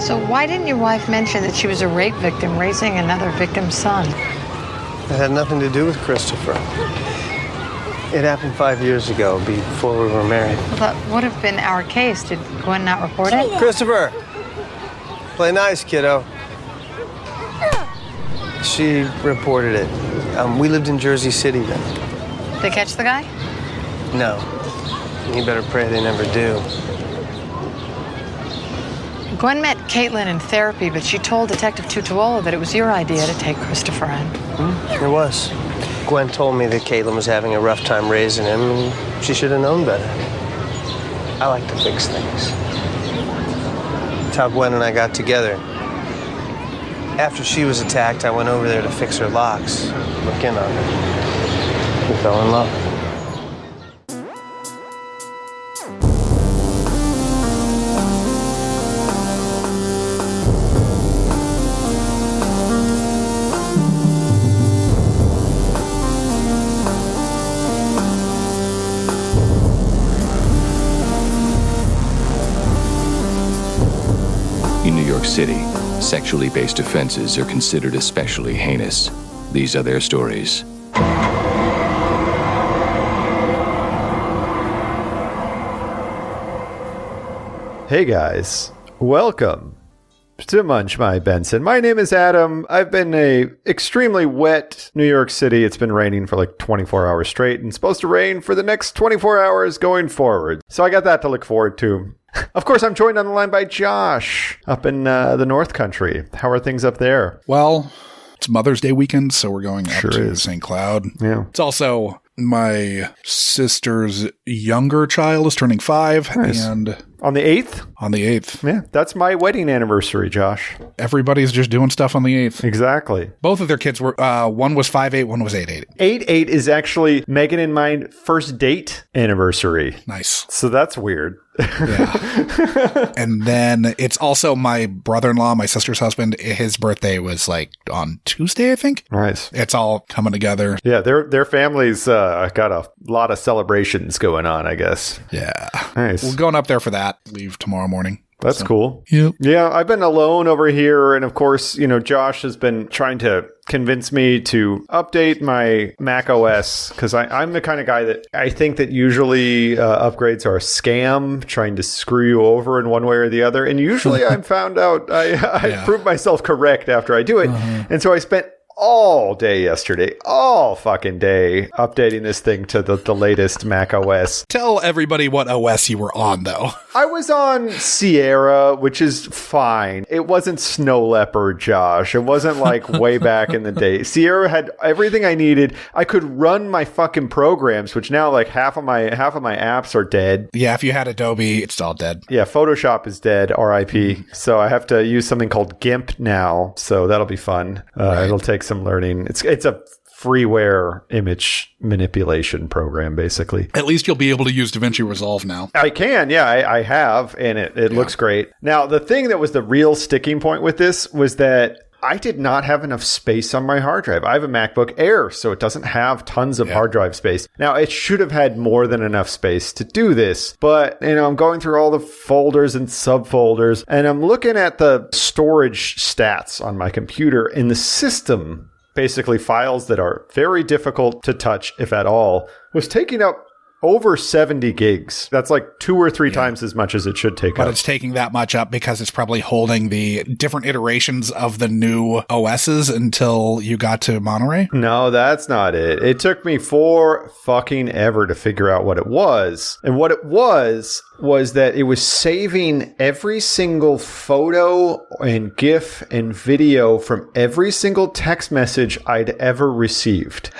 So why didn't your wife mention that she was a rape victim raising another victim's son? It had nothing to do with Christopher. It happened 5 years ago, before we were married. Well, that would have been our case. Did Gwen not report it? Christopher! Play nice, kiddo. She reported it. We lived in Jersey City then. They catch the guy? No. You better pray they never do. Gwen met Caitlin in therapy, but she told Detective Tutuola that it was your idea to take Christopher in. It was. Gwen told me that Caitlin was having a rough time raising him, and she should have known better. I like to fix things. That's how Gwen and I got together. After she was attacked, I went over there to fix her locks, look in on her. We fell in love. In New York City, sexually based offenses are considered especially heinous. These are their stories. Hey guys, welcome to Munch My Benson. My name is Adam. I've been in a extremely wet New York City. It's been raining for like 24 hours straight and supposed to rain for the next 24 hours going forward. So I got that to look forward to. Of course, I'm joined on the line by Josh up in the North Country. How are things up there? Well, it's Mother's Day weekend, so we're going up to St. Cloud. Yeah. It's also my sister's younger child is turning 5. Nice. And on the 8th? On the 8th. Yeah, that's my wedding anniversary, Josh. Everybody's just doing stuff on the 8th. Exactly. Both of their kids were, one was 5/8, one was 8/8. 8/8 is actually Megan and my first date anniversary. Nice. So that's weird. Yeah. And then it's also my brother-in-law, my sister's husband. His birthday was like on Tuesday, I think. Nice. It's all coming together. Yeah, their family's got a lot of celebrations going on, I guess. Yeah. Nice. We're going up there for that. Leave tomorrow morning. That's cool. Yep. Yeah, I've been alone over here. And of course, Josh has been trying to convince me to update my Mac OS because I'm the kind of guy that I think that usually upgrades are a scam, trying to screw you over in one way or the other. And usually I'm found out I proved myself correct after I do it. And so I spent all day yesterday, all fucking day, updating this thing to the latest Mac OS. Tell everybody what OS you were on, though. I was on Sierra, which is fine. It wasn't Snow Leopard, Josh. It wasn't like way back in the day. Sierra had everything I needed. I could run my fucking programs, which now like half of my apps are dead. Yeah, if you had Adobe, it's all dead. Yeah, Photoshop is dead, RIP. So I have to use something called GIMP now. So that'll be fun. It'll take some learning. It's a freeware image manipulation program, basically. At least you'll be able to use DaVinci Resolve now. I can, yeah, I have, and it looks great. Now, the thing that was the real sticking point with this was that I did not have enough space on my hard drive. I have a MacBook Air, so it doesn't have tons of hard drive space. Now, it should have had more than enough space to do this, but, I'm going through all the folders and subfolders, and I'm looking at the storage stats on my computer, and the system, basically files that are very difficult to touch, if at all, was taking up over 70 gigs. That's like 2 or 3 times as much as it should take up. But it's taking that much up because it's probably holding the different iterations of the new OSs until you got to Monterey? No, that's not it. It took me 4 fucking ever to figure out what it was. And what it was that it was saving every single photo and GIF and video from every single text message I'd ever received.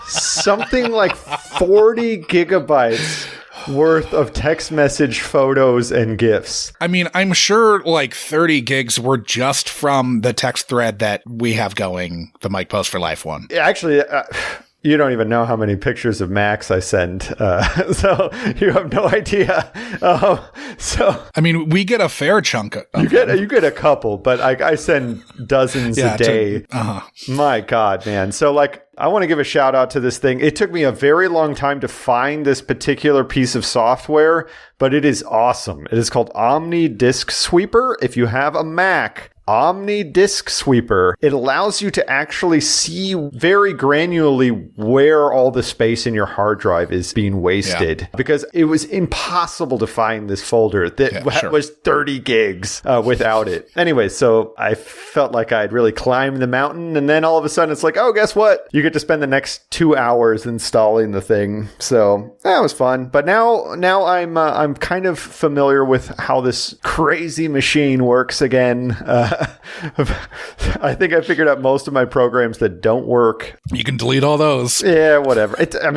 Something like 40 gigabytes worth of text message photos and GIFs. I mean, I'm sure like 30 gigs were just from the text thread that we have going, the Mike Post for Life one. Actually, you don't even know how many pictures of Macs I send, so you have no idea. I mean, we get a fair chunk of you get a couple, but I send dozens a day. My God, man. So like I want to give a shout out to this thing. It took me a very long time to find this particular piece of software, but it is awesome. It is called Omni Disk Sweeper. If you have a Mac, Omni Disk Sweeper. It allows you to actually see very granularly where all the space in your hard drive is being wasted, because it was impossible to find this folder that was 30 gigs without it. Anyway, so I felt like I'd really climbed the mountain, and then all of a sudden it's like, oh, guess what? You get to spend the next 2 hours installing the thing. So that was fun. But now I'm kind of familiar with how this crazy machine works again. I think I figured out most of my programs that don't work. You can delete all those. Yeah, whatever.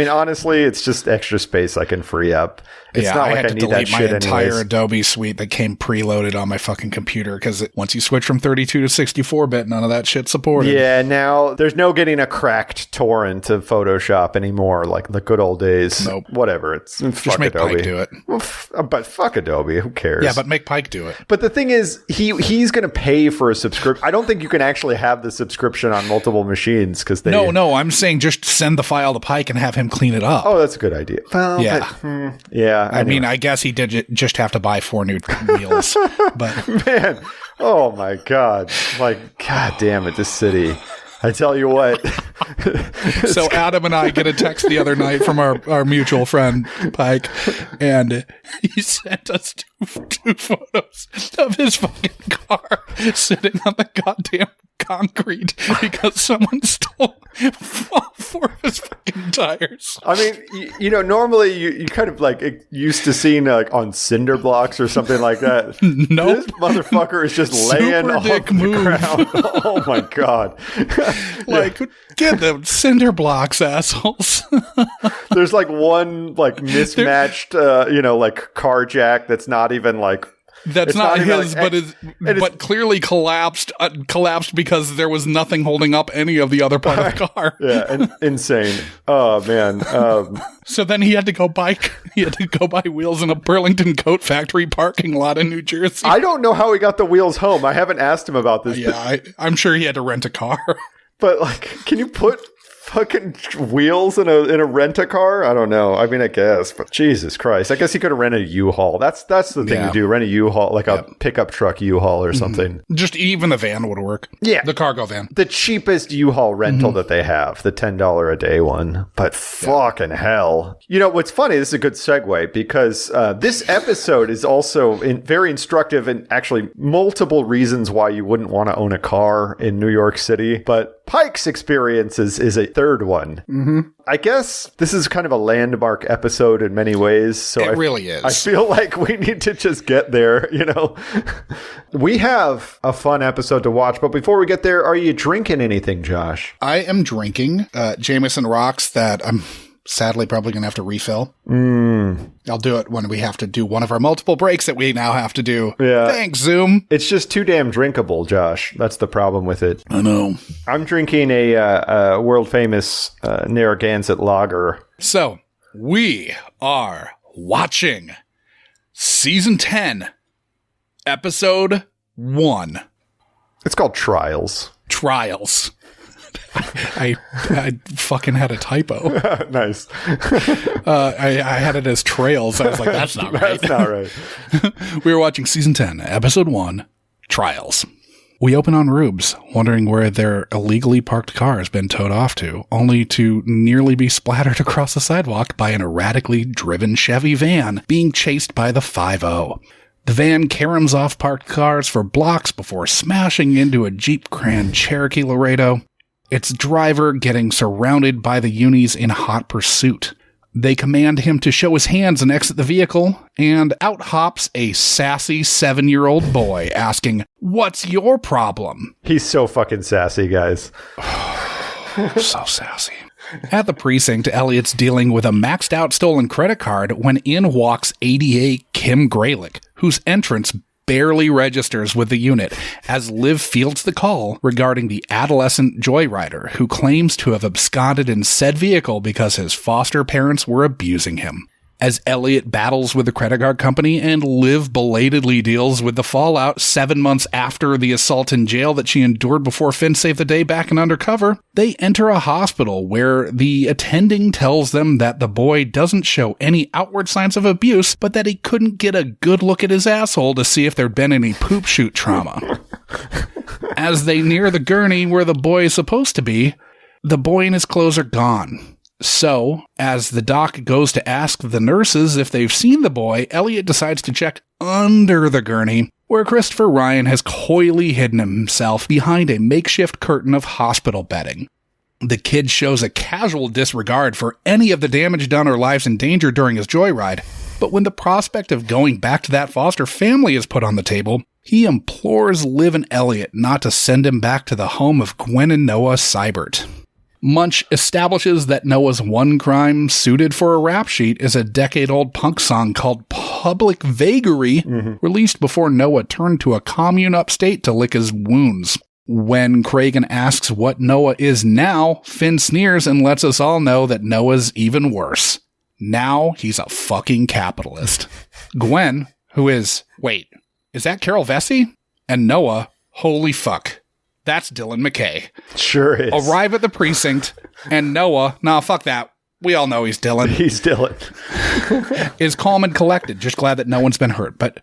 Honestly, it's just extra space I can free up. It's not like I need that shit anyways. I had to delete my entire Adobe suite that came preloaded on my fucking computer, because once you switch from 32 to 64-bit, none of that shit supported. Yeah, now there's no getting a cracked torrent of Photoshop anymore, like the good old days. Nope. Whatever. Just make Adobe. Pike do it. Well, but fuck Adobe. Who cares? Yeah, but make Pike do it. But the thing is, he's going to pay for a subscription. I don't think you can actually have the subscription on multiple machines, because they... No, I'm saying just send the file to Pike and have him clean it up. Oh, that's a good idea. Well, yeah. Yeah. I mean, I guess he did just have to buy 4 new wheels. But man, oh my God. Like, God damn it, this city. I tell you what. So Adam and I get a text the other night from our mutual friend, Pike, and he sent us two photos of his fucking car sitting on the goddamn concrete because someone stole 4 of his fucking tires. I mean, normally you kind of like used to seeing on cinder blocks or something like that. No, this motherfucker is just laying off the ground. Oh my God. Get them cinder blocks, assholes. There's like one mismatched, car jack that's not even like... That's not his, but clearly collapsed because there was nothing holding up any of the other part of the car. Yeah, insane. Oh man. So then he had to go buy wheels in a Burlington Coat Factory parking lot in New Jersey. I don't know how he got the wheels home. I haven't asked him about this. Yeah, I'm sure he had to rent a car. But can you put fucking wheels in a rent-a-car? I don't know. I mean, I guess, but Jesus Christ. I guess he could have rented a U-Haul. That's the thing to do. Rent a U-Haul, like a pickup truck U-Haul or something. Just even the van would work. Yeah. The cargo van. The cheapest U-Haul rental that they have. The $10 a day one. But fucking hell. You know, what's funny, this is a good segue, because this episode is also very instructive in actually multiple reasons why you wouldn't want to own a car in New York City. But Pike's experience is a third one. Mm-hmm. I guess this is kind of a landmark episode in many ways. So it really is. I feel like we need to just get there, We have a fun episode to watch, but before we get there, are you drinking anything, Josh? I am drinking Jameson Rocks that I'm sadly probably going to have to refill. I'll do it when we have to do one of our multiple breaks that we now have to do. Yeah. Thanks, Zoom. It's just too damn drinkable, Josh. That's the problem with it. I know. I'm drinking a world-famous Narragansett lager. So, we are watching Season 10, Episode 1. It's called Trials. I fucking had a typo. Nice. I had it as Trails. I was like, that's not right. That's not right. We were watching Season 10, Episode 1, Trials. We open on Rubes, wondering where their illegally parked car has been towed off to, only to nearly be splattered across the sidewalk by an erratically driven Chevy van being chased by the 5-0. The van caroms off parked cars for blocks before smashing into a Jeep Grand Cherokee Laredo, its driver getting surrounded by the unis in hot pursuit. They command him to show his hands and exit the vehicle, and out hops a sassy 7-year-old boy asking, "What's your problem?" He's so fucking sassy, guys. So sassy. At the precinct, Elliot's dealing with a maxed out stolen credit card when in walks ADA Kim Graylick, whose entrance barely registers with the unit as Liv fields the call regarding the adolescent joyrider who claims to have absconded in said vehicle because his foster parents were abusing him. As Elliot battles with the credit card company and Liv belatedly deals with the fallout 7 months after the assault in jail that she endured before Finn saved the day back in Undercover, they enter a hospital where the attending tells them that the boy doesn't show any outward signs of abuse, but that he couldn't get a good look at his asshole to see if there'd been any poop chute trauma. As they near the gurney where the boy is supposed to be, the boy and his clothes are gone. So, as the doc goes to ask the nurses if they've seen the boy, Elliot decides to check under the gurney, where Christopher Ryan has coyly hidden himself behind a makeshift curtain of hospital bedding. The kid shows a casual disregard for any of the damage done or lives in danger during his joyride, but when the prospect of going back to that foster family is put on the table, he implores Liv and Elliot not to send him back to the home of Gwen and Noah Seibert. Munch establishes that Noah's one crime suited for a rap sheet is a decade-old punk song called Public Vagary, released before Noah turned to a commune upstate to lick his wounds. When Cragen asks what Noah is now, Finn sneers and lets us all know that Noah's even worse. Now he's a fucking capitalist. Gwen, who is, wait, is that Carol Vecsey? And Noah, holy fuck. That's Dylan McKay. Sure is. Arrive at the precinct, and Noah, nah, fuck that. We all know he's Dylan. He's Dylan. Is calm and collected, just glad that no one's been hurt. But,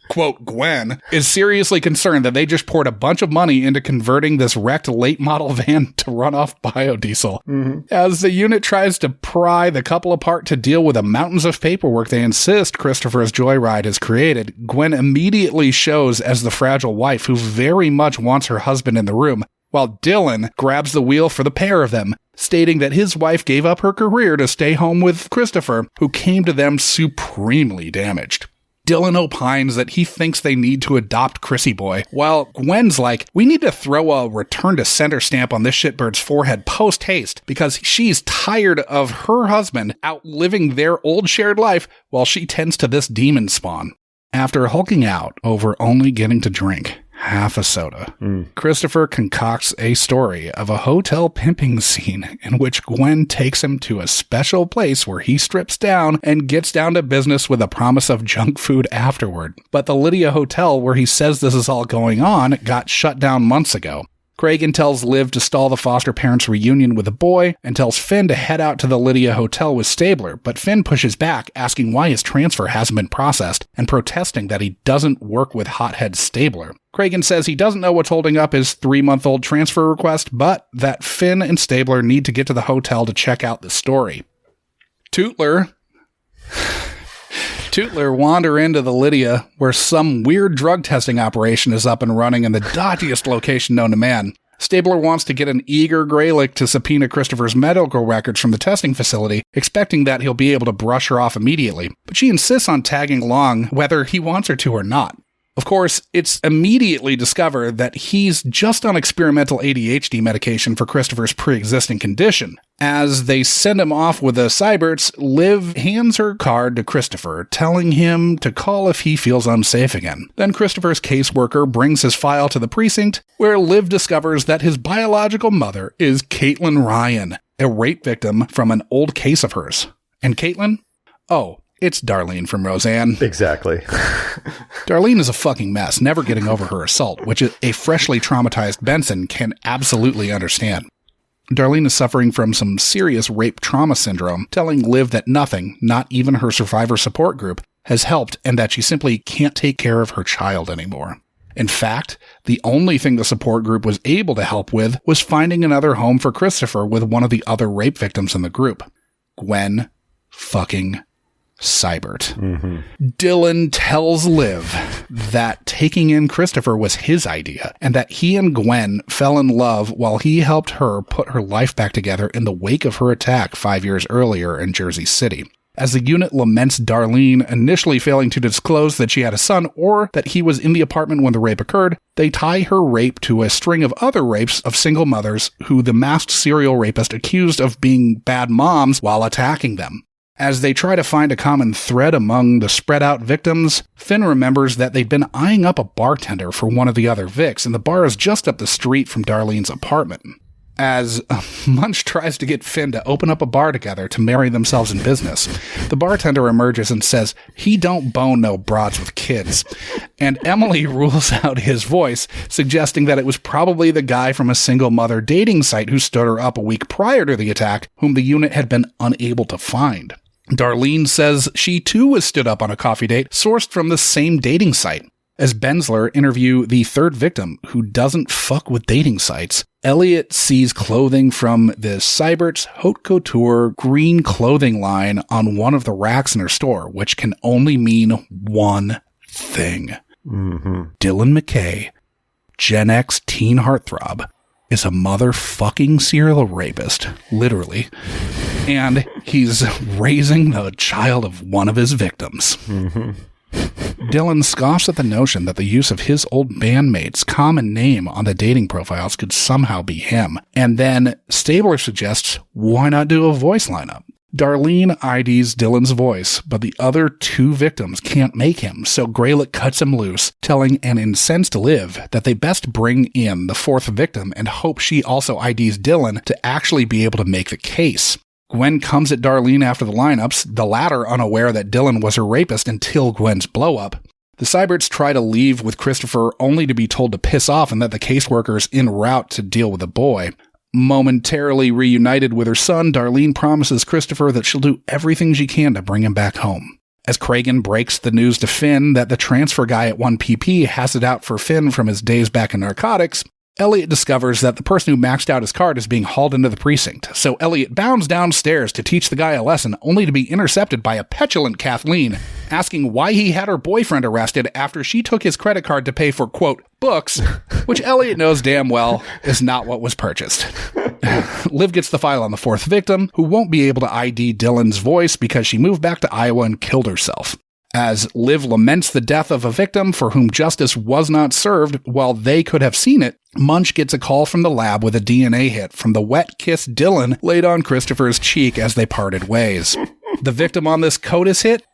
quote, Gwen is seriously concerned that they just poured a bunch of money into converting this wrecked late model van to run off biodiesel. As the unit tries to pry the couple apart to deal with the mountains of paperwork they insist Christopher's joyride has created, Gwen immediately shows as the fragile wife who very much wants her husband in the room, while Dylan grabs the wheel for the pair of them, stating that his wife gave up her career to stay home with Christopher, who came to them supremely damaged. Dylan opines that he thinks they need to adopt Chrissy Boy, while Gwen's like, we need to throw a return to sender stamp on this shitbird's forehead post-haste because she's tired of her husband outliving their old shared life while she tends to this demon spawn. After hulking out over only getting to drink half a soda, Christopher concocts a story of a hotel pimping scene in which Gwen takes him to a special place where he strips down and gets down to business with a promise of junk food afterward. But the Lydia Hotel where he says this is all going on got shut down months ago. Cragen tells Liv to stall the foster parents' reunion with the boy and tells Finn to head out to the Lydia Hotel with Stabler, but Finn pushes back, asking why his transfer hasn't been processed and protesting that he doesn't work with hothead Stabler. Cragen says he doesn't know what's holding up his 3-month-old transfer request, but that Finn and Stabler need to get to the hotel to check out the story. Tootler wander into the Lydia, where some weird drug testing operation is up and running in the dodgiest location known to man. Stabler wants to get an eager Greylick to subpoena Christopher's medical records from the testing facility, expecting that he'll be able to brush her off immediately, but she insists on tagging along whether he wants her to or not. Of course, it's immediately discovered that he's just on experimental ADHD medication for Christopher's pre-existing condition. As they send him off with the Seiberts, Liv hands her card to Christopher, telling him to call if he feels unsafe again. Then Christopher's caseworker brings his file to the precinct, where Liv discovers that his biological mother is Caitlin Ryan, a rape victim from an old case of hers. And Caitlin? Oh, it's Darlene from Roseanne. Exactly. Darlene is a fucking mess, never getting over her assault, which a freshly traumatized Benson can absolutely understand. Darlene is suffering from some serious rape trauma syndrome, telling Liv that nothing, not even her survivor support group, has helped and that she simply can't take care of her child anymore. In fact, the only thing the support group was able to help with was finding another home for Christopher with one of the other rape victims in the group. Gwen fucking Seibert. Dylan tells Liv that taking in Christopher was his idea and that he and Gwen fell in love while he helped her put her life back together in the wake of her attack 5 years earlier in Jersey City. As the unit laments Darlene initially failing to disclose that she had a son or that he was in the apartment when the rape occurred, they tie her rape to a string of other rapes of single mothers who the masked serial rapist accused of being bad moms while attacking them. As they try to find a common thread among the spread-out victims, Finn remembers that they'd been eyeing up a bartender for one of the other Vics, and the bar is just up the street from Darlene's apartment. As Munch tries to get Finn to open up a bar together to marry themselves in business, the bartender emerges and says he don't bone no broads with kids. And Emily rules out his voice, suggesting that it was probably the guy from a single mother dating site who stood her up a week prior to the attack, whom the unit had been unable to find. Darlene says she too was stood up on a coffee date sourced from the same dating site. As Bensler interview the third victim, who doesn't fuck with dating sites, Elliot sees clothing from the Seibert's Haute Couture green clothing line on one of the racks in her store, which can only mean one thing. Dylan McKay, Gen X teen heartthrob, is a motherfucking serial rapist, literally, and he's raising the child of one of his victims. Dylan scoffs at the notion that the use of his old bandmate's common name on the dating profiles could somehow be him. And then Stabler suggests, why not do a voice lineup? Darlene IDs Dylan's voice, but the other two victims can't make him, so Graylick cuts him loose, telling an incensed Liv that they best bring in the fourth victim and hope she also IDs Dylan to actually be able to make the case. Gwen comes at Darlene after the lineups, the latter unaware that Dylan was her rapist until Gwen's blow-up. The Seiberts try to leave with Christopher only to be told to piss off and that the caseworker's en route to deal with the boy. Momentarily reunited with her son, Darlene promises Christopher that she'll do everything she can to bring him back home. As Cragen breaks the news to Finn that the transfer guy at 1PP has it out for Finn from his days back in narcotics, Elliot discovers that the person who maxed out his card is being hauled into the precinct, so Elliot bounds downstairs to teach the guy a lesson, only to be intercepted by a petulant Kathleen, asking why he had her boyfriend arrested after she took his credit card to pay for, quote, books, which Elliot knows damn well is not what was purchased. Liv gets the file on the fourth victim, who won't be able to ID Dylan's voice because she moved back to Iowa and killed herself. As Liv laments the death of a victim for whom justice was not served while they could have seen it, Munch gets a call from the lab with a DNA hit from the wet kiss Dylan laid on Christopher's cheek as they parted ways. The victim on this CODIS hit?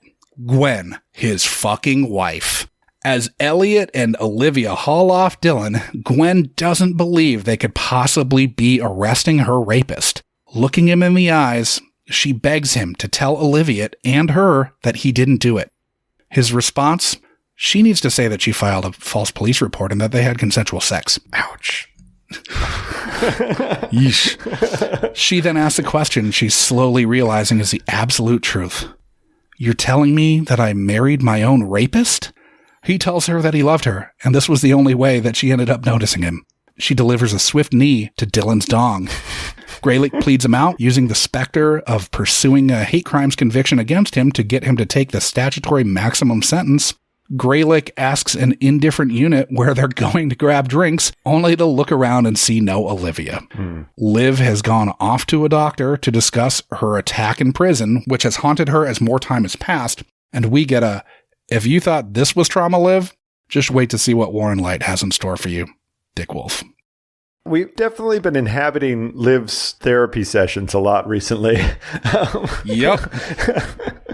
Gwen, his fucking wife. As Elliot and Olivia haul off Dylan, Gwen doesn't believe they could possibly be arresting her rapist. Looking him in the eyes, she begs him to tell Olivia and her that he didn't do it. His response? She needs to say that she filed a false police report and that they had consensual sex. Ouch. Yeesh. She then asks a question she's slowly realizing is the absolute truth. You're telling me that I married my own rapist? He tells her that he loved her, and this was the only way that she ended up noticing him. She delivers a swift knee to Dylan's dong. Graylick pleads him out, using the specter of pursuing a hate crimes conviction against him to get him to take the statutory maximum sentence. Graylick asks an indifferent unit where they're going to grab drinks, only to look around and see no Olivia. Liv has gone off to a doctor to discuss her attack in prison, which has haunted her as more time has passed, and we get a, if you thought this was trauma, Liv, just wait to see what Warren Light has in store for you, Dick Wolf. We've definitely been inhabiting Liv's therapy sessions a lot recently. Yep.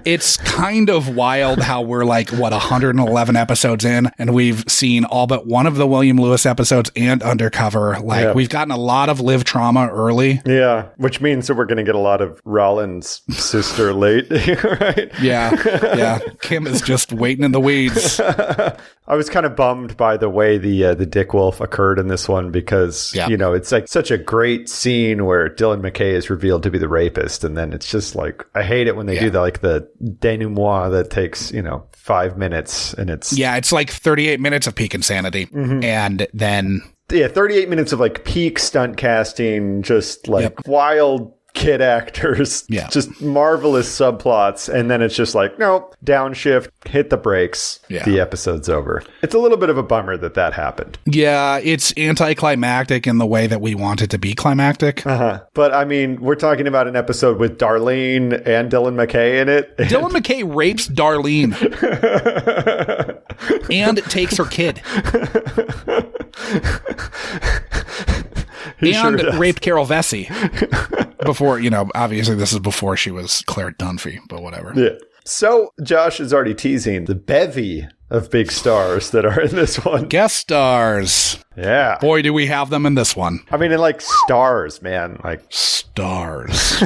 It's kind of wild how we're like, 111 episodes in, and we've seen all but one of the William Lewis episodes and Undercover. We've gotten a lot of Liv trauma early. Yeah, which means that we're going to get a lot of Rollins' sister late, right? Yeah. Kim is just waiting in the weeds. I was kind of bummed by the way the Dick Wolf occurred in this one because, it's like such a great scene where Dylan McKay is revealed to be the rapist. And then it's just like, I hate it when they do the denouement that takes, 5 minutes and it's... Yeah, it's like 38 minutes of peak insanity. Mm-hmm. And then... Yeah, 38 minutes of like peak stunt casting, just like wild kid actors, just marvelous subplots, and then it's just like, no, downshift, hit the brakes, the episode's over. It's a little bit of a bummer that happened. Yeah, it's anticlimactic in the way that we want it to be climactic. But I mean, we're talking about an episode with Darlene and Dylan McKay in it. Dylan McKay rapes Darlene and takes her kid. And raped Carol Vecsey before, obviously this is before she was Claire Dunphy, but whatever. Yeah. So Josh is already teasing the bevy of big stars that are in this one. Guest stars. Yeah. Boy, do we have them in this one. I mean, and like stars, man. Like stars.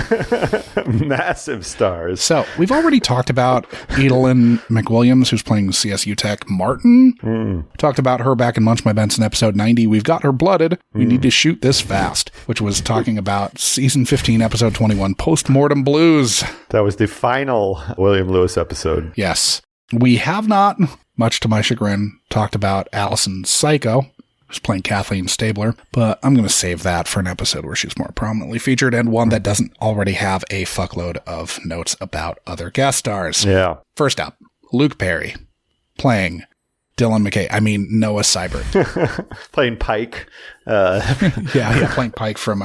Massive stars. So we've already talked about Edelyn McWilliams, who's playing CSU Tech Martin. Talked about her back in Munch My Benson episode 90. We've got her blooded. We need to shoot this fast, which was talking about season 15, episode 21, Postmortem Blues. That was the final William Lewis episode. Yes. We have not, much to my chagrin, talked about Allison Psycho, who's playing Kathleen Stabler, but I'm going to save that for an episode where she's more prominently featured and one that doesn't already have a fuckload of notes about other guest stars. Yeah. First up, Luke Perry playing Dylan McKay. I mean, Noah Seibert. Playing Pike. Yeah, playing Pike from,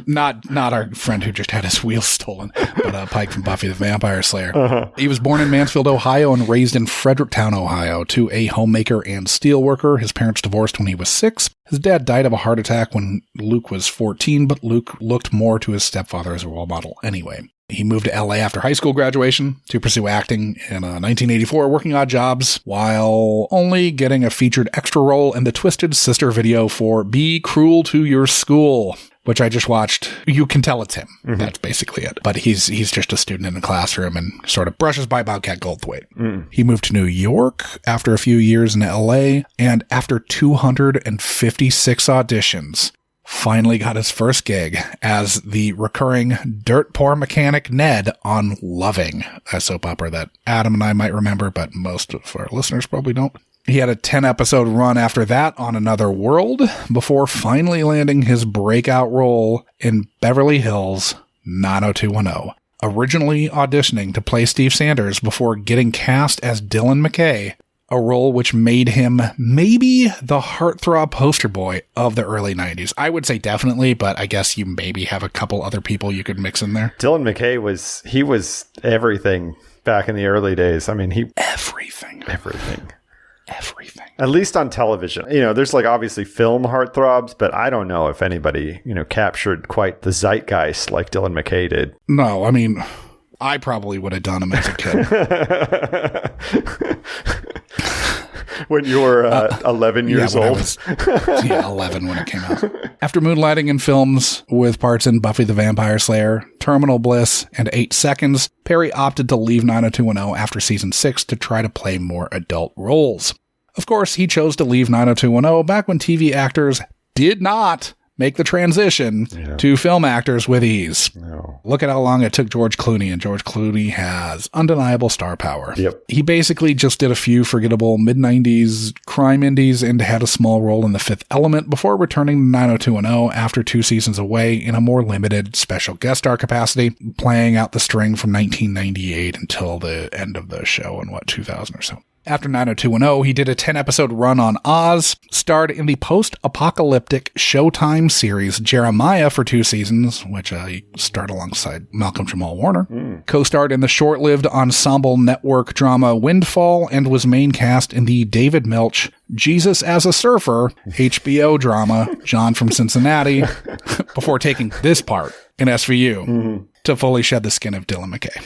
not our friend who just had his wheels stolen, but Pike from Buffy the Vampire Slayer. Uh-huh. He was born in Mansfield, Ohio, and raised in Fredericktown, Ohio, to a homemaker and steelworker. His parents divorced when he was 6. His dad died of a heart attack when Luke was 14, but Luke looked more to his stepfather as a role model anyway. He moved to LA after high school graduation to pursue acting in 1984, working odd jobs, while only getting a featured extra role in the Twisted Sister video for Be Cruel to Your School, which I just watched. You can tell it's him. Mm-hmm. That's basically it. But he's just a student in a classroom and sort of brushes by Bobcat Goldthwait. He moved to New York after a few years in LA, and after 256 auditions, finally got his first gig as the recurring dirt poor mechanic Ned on Loving, a soap opera that Adam and I might remember, but most of our listeners probably don't. He had a 10-episode run after that on Another World before finally landing his breakout role in Beverly Hills 90210, originally auditioning to play Steve Sanders before getting cast as Dylan McKay, a role which made him maybe the heartthrob poster boy of the early 90s. I would say definitely, but I guess you maybe have a couple other people you could mix in there. Dylan McKay was everything back in the early days. I mean, Everything. At least on television. You know, there's like obviously film heartthrobs, but I don't know if anybody, captured quite the zeitgeist like Dylan McKay did. No, I mean, I probably would have done him as a kid. When you were 11 years old? 11 when it came out. After moonlighting in films with parts in Buffy the Vampire Slayer, Terminal Bliss, and 8 Seconds, Perry opted to leave 90210 after season 6 to try to play more adult roles. Of course, he chose to leave 90210 back when TV actors did not make the transition to film actors with ease. No. Look at how long it took George Clooney, and George Clooney has undeniable star power. Yep. He basically just did a few forgettable mid-90s crime indies and had a small role in The Fifth Element before returning to 90210 after 2 seasons away in a more limited special guest star capacity, playing out the string from 1998 until the end of the show in, 2000 or so. After 90210, he did a 10-episode run on Oz, starred in the post-apocalyptic Showtime series Jeremiah for 2 seasons, which he starred alongside Malcolm Jamal Warner, co-starred in the short-lived ensemble network drama Windfall, and was main cast in the David Milch Jesus as a Surfer HBO drama John from Cincinnati, before taking this part in SVU to fully shed the skin of Dylan McKay.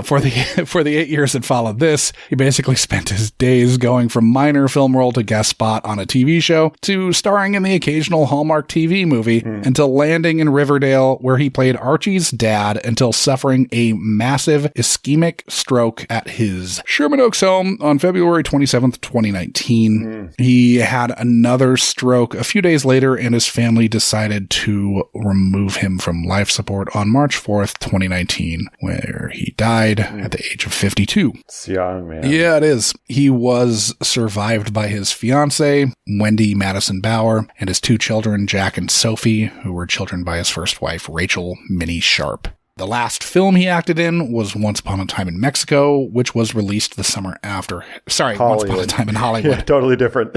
For the 8 years that followed this, he basically spent his days going from minor film role to guest spot on a TV show to starring in the occasional Hallmark TV movie until landing in Riverdale, where he played Archie's dad until suffering a massive ischemic stroke at his Sherman Oaks home on February 27th, 2019. He had another stroke a few days later, and his family decided to remove him from life support on March 4th, 2019, where he died at the age of 52. It's young, man. Yeah, it is. He was survived by his fiancée, Wendy Madison Bauer, and his 2 children, Jack and Sophie, who were children by his first wife, Rachel Minnie Sharp. The last film he acted in was Once Upon a Time in Mexico, which was released the summer after. Sorry, Hollywood. Once Upon a Time in Hollywood. Yeah, totally different.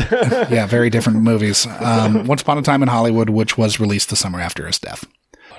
Yeah, very different movies. Once Upon a Time in Hollywood, which was released the summer after his death.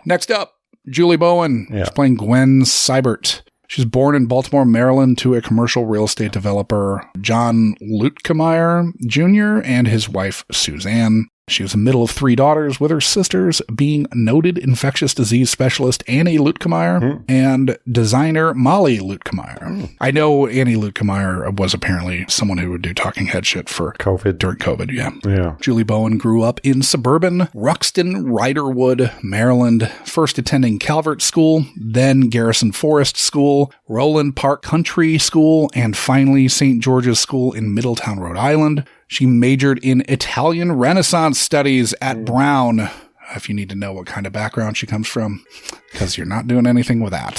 Next up, Julie Bowen. She's playing Gwen Seibert. She's born in Baltimore, Maryland, to a commercial real estate developer, John Lutkemeyer Jr., and his wife, Suzanne. She was the middle of 3 daughters, with her sisters being noted infectious disease specialist Annie Lutkemeyer and designer Molly Lutkemeyer. I know Annie Lutkemeyer was apparently someone who would do talking head shit for COVID. during COVID, Yeah. Julie Bowen grew up in suburban Ruxton, Riderwood, Maryland, first attending Calvert School, then Garrison Forest School, Roland Park Country School, and finally St. George's School in Middletown, Rhode Island. She majored in Italian Renaissance studies at Brown. If you need to know what kind of background she comes from, because you're not doing anything with that.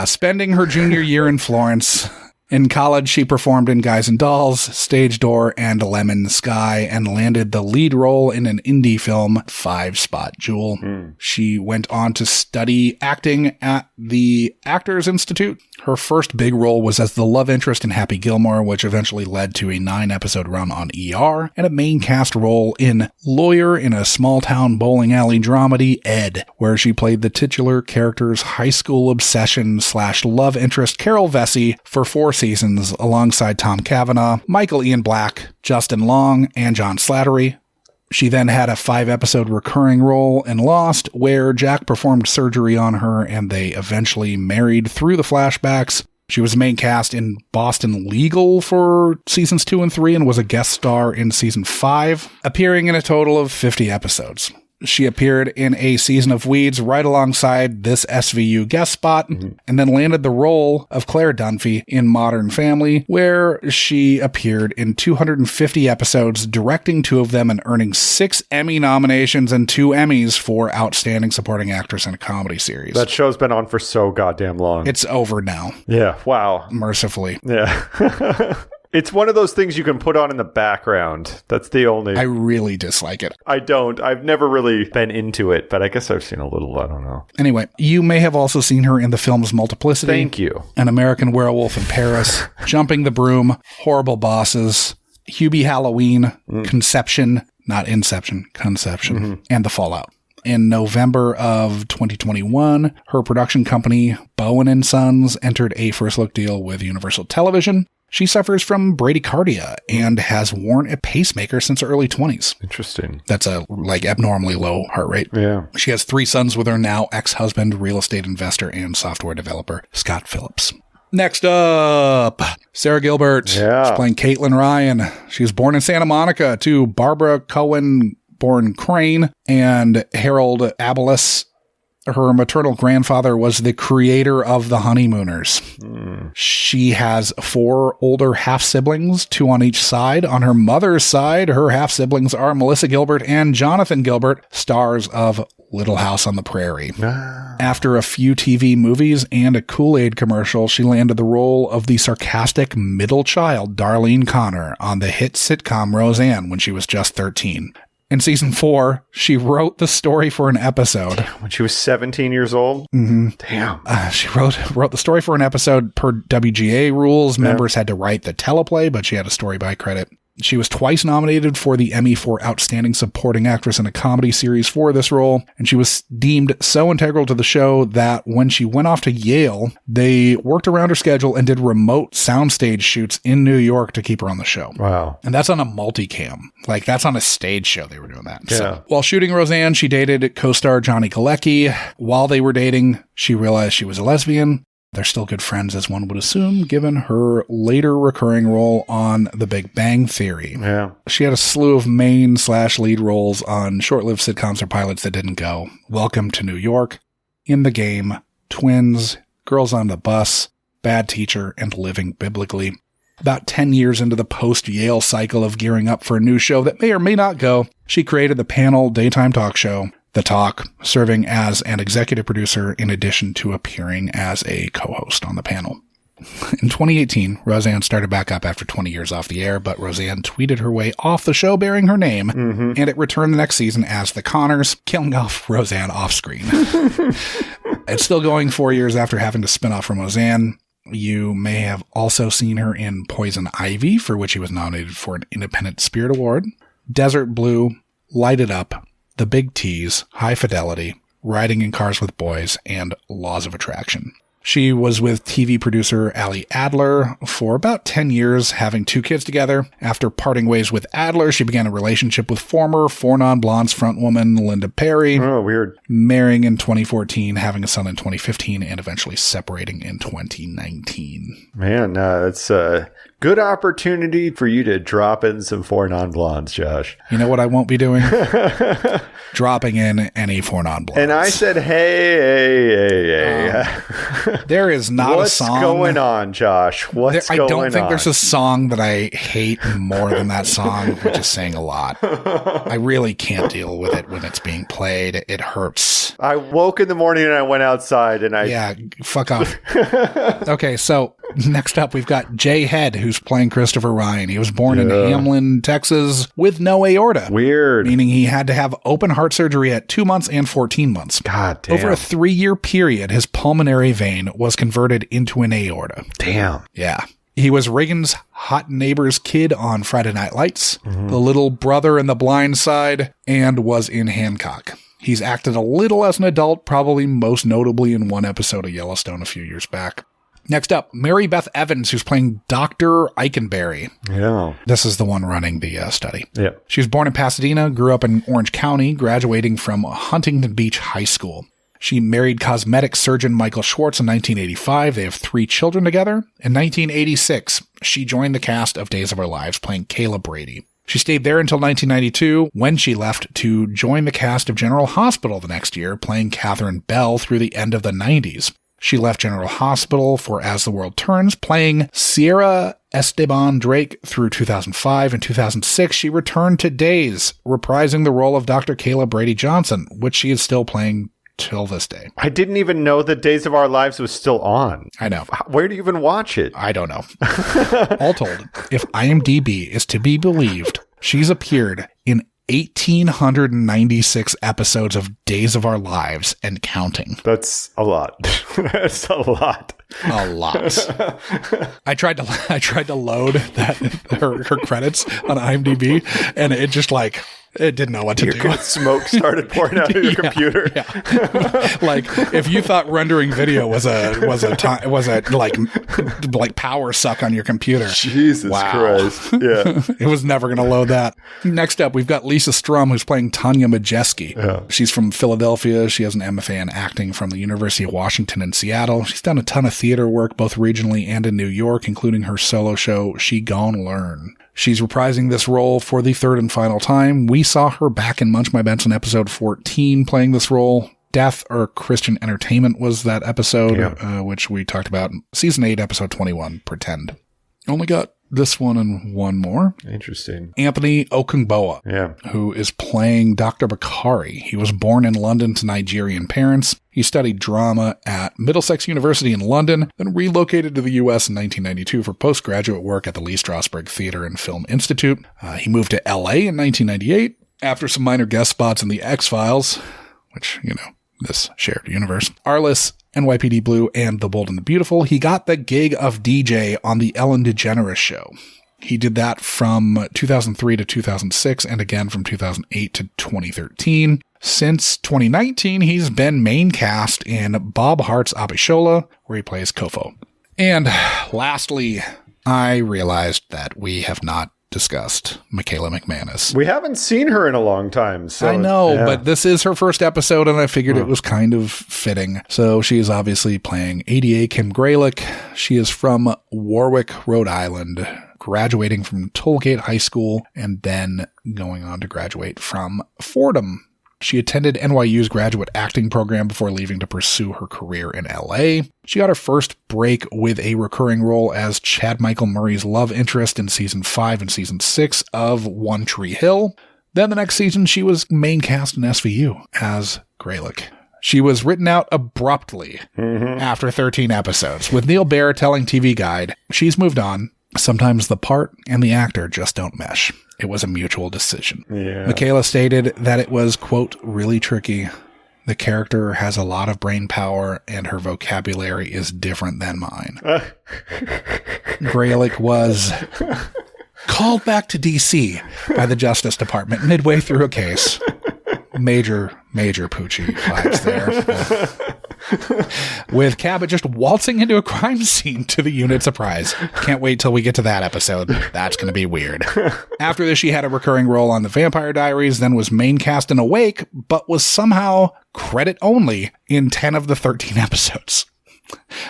Spending her junior year in Florence. In college, she performed in Guys and Dolls, Stage Door, and Lemon Sky, and landed the lead role in an indie film, 5 Spot Jewel. She went on to study acting at the Actors Institute. Her first big role was as the love interest in Happy Gilmore, which eventually led to a 9-episode run on ER, and a main cast role in Lawyer in a small-town bowling alley dramedy, Ed, where she played the titular character's high school obsession/love interest, Carol Vecsey, for 4 seasons alongside Tom Cavanaugh, Michael Ian Black, Justin Long, and John Slattery. She then had a 5-episode recurring role in Lost, where Jack performed surgery on her and they eventually married through the flashbacks. She was main cast in Boston Legal for seasons 2 and 3 and was a guest star in season 5, appearing in a total of 50 episodes. She appeared in a season of Weeds right alongside this SVU guest spot, and then landed the role of Claire Dunphy in Modern Family, where she appeared in 250 episodes, directing 2 of them and earning 6 Emmy nominations and 2 Emmys for Outstanding Supporting Actress in a Comedy Series. That show's been on for so goddamn long. It's over now. Yeah, wow. Mercifully. Yeah. It's one of those things you can put on in the background. That's the only... I really dislike it. I don't. I've never really been into it, but I guess I've seen a little. I don't know. Anyway, you may have also seen her in the films Multiplicity. Thank you. An American Werewolf in Paris, Jumping the Broom, Horrible Bosses, Hubie Halloween, Conception, not Inception, Conception, and The Fallout. In November of 2021, her production company, Bowen and Sons, entered a first-look deal with Universal Television. She suffers from bradycardia and has worn a pacemaker since her early 20s. Interesting. That's a abnormally low heart rate. Yeah. She has 3 sons with her now ex-husband, real estate investor, and software developer, Scott Phillips. Next up, Sara Gilbert. Yeah. She's playing Caitlin Ryan. She was born in Santa Monica to Barbara Cohen-born Crane and Harold Abeles. Her maternal grandfather was the creator of The Honeymooners. She has 4 older half-siblings, 2 on each side. On her mother's side, her half-siblings are Melissa Gilbert and Jonathan Gilbert, stars of Little House on the Prairie. After a few TV movies and a Kool-Aid commercial, she landed the role of the sarcastic middle child, Darlene Conner, on the hit sitcom Roseanne when she was just 13. In season 4, she wrote the story for an episode. When she was 17 years old? Mm-hmm. Damn. She wrote the story for an episode per WGA rules. Members had to write the teleplay, but she had a story by credit. She was twice nominated for the Emmy for Outstanding Supporting Actress in a Comedy Series for this role, and she was deemed so integral to the show that when she went off to Yale, they worked around her schedule and did remote soundstage shoots in New York to keep her on the show. Wow. And that's on a multicam. That's on a stage show they were doing that. Yeah. So, while shooting Roseanne, she dated co-star Johnny Galecki. While they were dating, she realized she was a lesbian. They're still good friends, as one would assume, given her later recurring role on The Big Bang Theory. Yeah. She had a slew of main/lead roles on short-lived sitcoms or pilots that didn't go. Welcome to New York, In the Game, Twins, Girls on the Bus, Bad Teacher, and Living Biblically. About 10 years into the post-Yale cycle of gearing up for a new show that may or may not go, she created the panel daytime talk show, The Talk, serving as an executive producer in addition to appearing as a co-host on the panel. In 2018, Roseanne started back up after 20 years off the air, but Roseanne tweeted her way off the show bearing her name, and it returned the next season as The Conners, killing off Roseanne off-screen. It's still going 4 years after having to spin off from Roseanne. You may have also seen her in Poison Ivy, for which she was nominated for an Independent Spirit Award, Desert Blue, Light It Up, The Big Tease, High Fidelity, Riding in Cars with Boys, and Laws of Attraction. She was with TV producer Ali Adler for about 10 years, having 2 kids together. After parting ways with Adler, she began a relationship with former Four Non-Blondes frontwoman Linda Perry. Oh, weird. Marrying in 2014, having a son in 2015, and eventually separating in 2019. Man, that's a good opportunity for you to drop in some Four Non-Blondes, Josh. You know what I won't be doing? Dropping in any Four Non-Blondes. And I said, hey. There is not a song. What's going on, Josh? What's going on? I don't think there's a song that I hate more than that song, which is saying a lot. I really can't deal with it when it's being played. It hurts. I woke in the morning and I went outside and Yeah, fuck off. Okay, so next up we've got Jay Head, who's playing Christopher Ryan. He was born in Hamlin, Texas, with no aorta. Weird. Meaning he had to have open heart surgery at 2 months and 14 months. God damn. Over a 3-year period, his pulmonary vein was converted into an aorta. Damn. Yeah. He was Reagan's hot neighbor's kid on Friday Night Lights, the little brother in The Blind Side, and was in Hancock. He's acted a little as an adult, probably most notably in one episode of Yellowstone a few years back. Next up, Mary Beth Evans, who's playing Dr. Eikenberry. Yeah. This is the one running the study. Yeah. She was born in Pasadena, grew up in Orange County, graduating from Huntington Beach High School. She married cosmetic surgeon Michael Schwartz in 1985. They have 3 children together. In 1986, she joined the cast of Days of Our Lives, playing Kayla Brady. She stayed there until 1992, when she left to join the cast of General Hospital the next year, playing Catherine Bell through the end of the 90s. She left General Hospital for As the World Turns, playing Sierra Esteban Drake through 2005. In 2006, she returned to Days, reprising the role of Dr. Kayla Brady Johnson, which she is still playing till this day. I didn't even know that Days of Our Lives was still on. I know. Where do you even watch it? I don't know. All told, if IMDb is to be believed, she's appeared in 1,896 episodes of Days of Our Lives and counting. That's a lot. That's a lot. A lot. I tried to load that her credits on IMDb, and it just it didn't know what to do. Smoke started pouring out of your computer. Yeah. Like if you thought rendering video was a power suck on your computer. Jesus Christ. Yeah. It was never going to load that. Next up, we've got Lisa Strum, who's playing Tanya Majeski. Yeah. She's from Philadelphia. She has an MFA in acting from the University of Washington in Seattle. She's done a ton of theater work, both regionally and in New York, including her solo show, She Gon' Learn. She's reprising this role for the 3rd and final time. We saw her back in Munch My Benson episode 14 playing this role. Death or Christian Entertainment was that episode, which we talked about. Season 8, episode 21, Pretend. Only got this one and one more. Interesting. Anthony Okungboa, who is playing Dr. Bakari. He was born in London to Nigerian parents. He studied drama at Middlesex University in London, then relocated to the U.S. in 1992 for postgraduate work at the Lee Strasberg Theater and Film Institute. He moved to L.A. in 1998 after some minor guest spots in The X-Files, which, this shared universe. Arliss, NYPD Blue, and The Bold and the Beautiful. He got the gig of DJ on The Ellen DeGeneres Show. He did that from 2003 to 2006 and again from 2008 to 2013. Since 2019, he's been main cast in Bob Hart's Abishola, where he plays Kofo. And lastly, I realized that we have not discussed Michaela McManus. We haven't seen her in a long time. So, I know, but this is her first episode, and I figured it was kind of fitting. So she is obviously playing ADA Kim Graylick. She is from Warwick, Rhode Island, graduating from Tollgate High School, and then going on to graduate from Fordham. She attended NYU's graduate acting program before leaving to pursue her career in LA. She got her first break with a recurring role as Chad Michael Murray's love interest in season 5 and season 6 of One Tree Hill. Then the next season, she was main cast in SVU as Graylick. She was written out abruptly after 13 episodes, with Neil Baer telling TV Guide, "She's moved on. Sometimes the part and the actor just don't mesh. It was a mutual decision." Michaela stated that it was, quote, "really tricky. The character has a lot of brain power and her vocabulary is different than mine." Graylick was called back to DC by the Justice Department midway through a case. Major Poochie vibes there. with Cabot just waltzing into a crime scene to the unit's surprise. Can't wait till we get to that episode. That's going to be weird. After this, she had a recurring role on The Vampire Diaries, then was main cast in Awake, but was somehow credit only in 10 of the 13 episodes.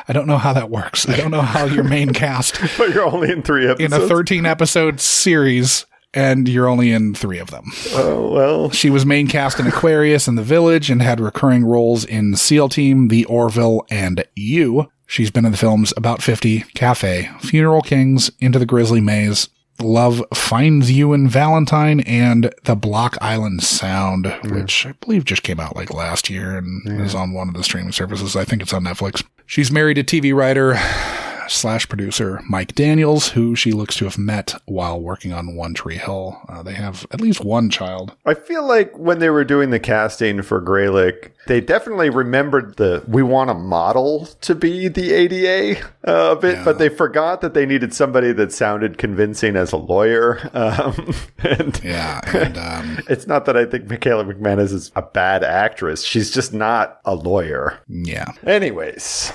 I don't know how that works. I don't know how you're main cast. But you're only in 3 episodes. In a 13-episode series, and you're only in 3 of them. Oh, well. She was main cast in Aquarius and The Village and had recurring roles in SEAL Team, The Orville, and You. She's been in the films About 50, Cafe, Funeral Kings, Into the Grizzly Maze, Love Finds You in Valentine, and The Block Island Sound, which I believe just came out like last year and is on one of the streaming services. I think it's on Netflix. She's married to TV writer / producer Mike Daniels, who she looks to have met while working on One Tree Hill. They have at least one child. I feel like when they were doing the casting for Greylick, they definitely remembered we want a model to be the ADA a bit, but they forgot that they needed somebody that sounded convincing as a lawyer. It's not that I think Michaela McManus is a bad actress. She's just not a lawyer. Yeah. Anyways.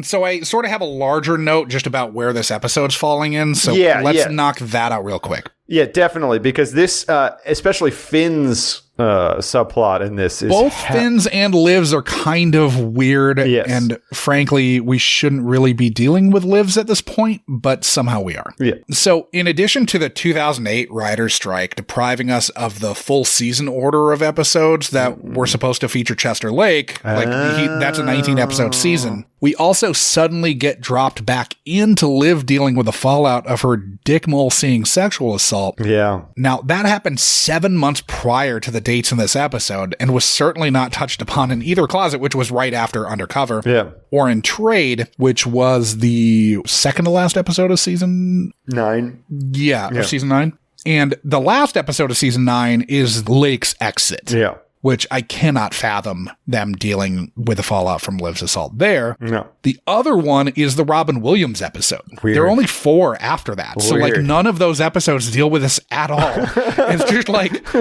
So I sort of have a larger note just about where this episode's falling in. So let's knock that out real quick. Yeah, definitely. Because this, especially Finn's subplot in this is... Both Finn's and Liv's are kind of weird. Yes. And frankly, we shouldn't really be dealing with Liv's at this point, but somehow we are. Yeah. So in addition to the 2008 writer's strike depriving us of the full season order of episodes that were supposed to feature Chester Lake, that's a 19-episode season, we also suddenly get dropped back into Liv dealing with the fallout of her dick mole seeing sexual assault. Yeah. Now, that happened 7 months prior to the dates in this episode and was certainly not touched upon in either closet, which was right after Undercover. Yeah. Or in Trade, which was the second to last episode of season 9. Yeah, of season 9. And the last episode of season 9 is Lake's exit. Yeah. Which I cannot fathom them dealing with the fallout from Liv's assault there. No. The other one is the Robin Williams episode. Weird. There are only 4 after that. Weird. So like none of those episodes deal with this at all. It's just like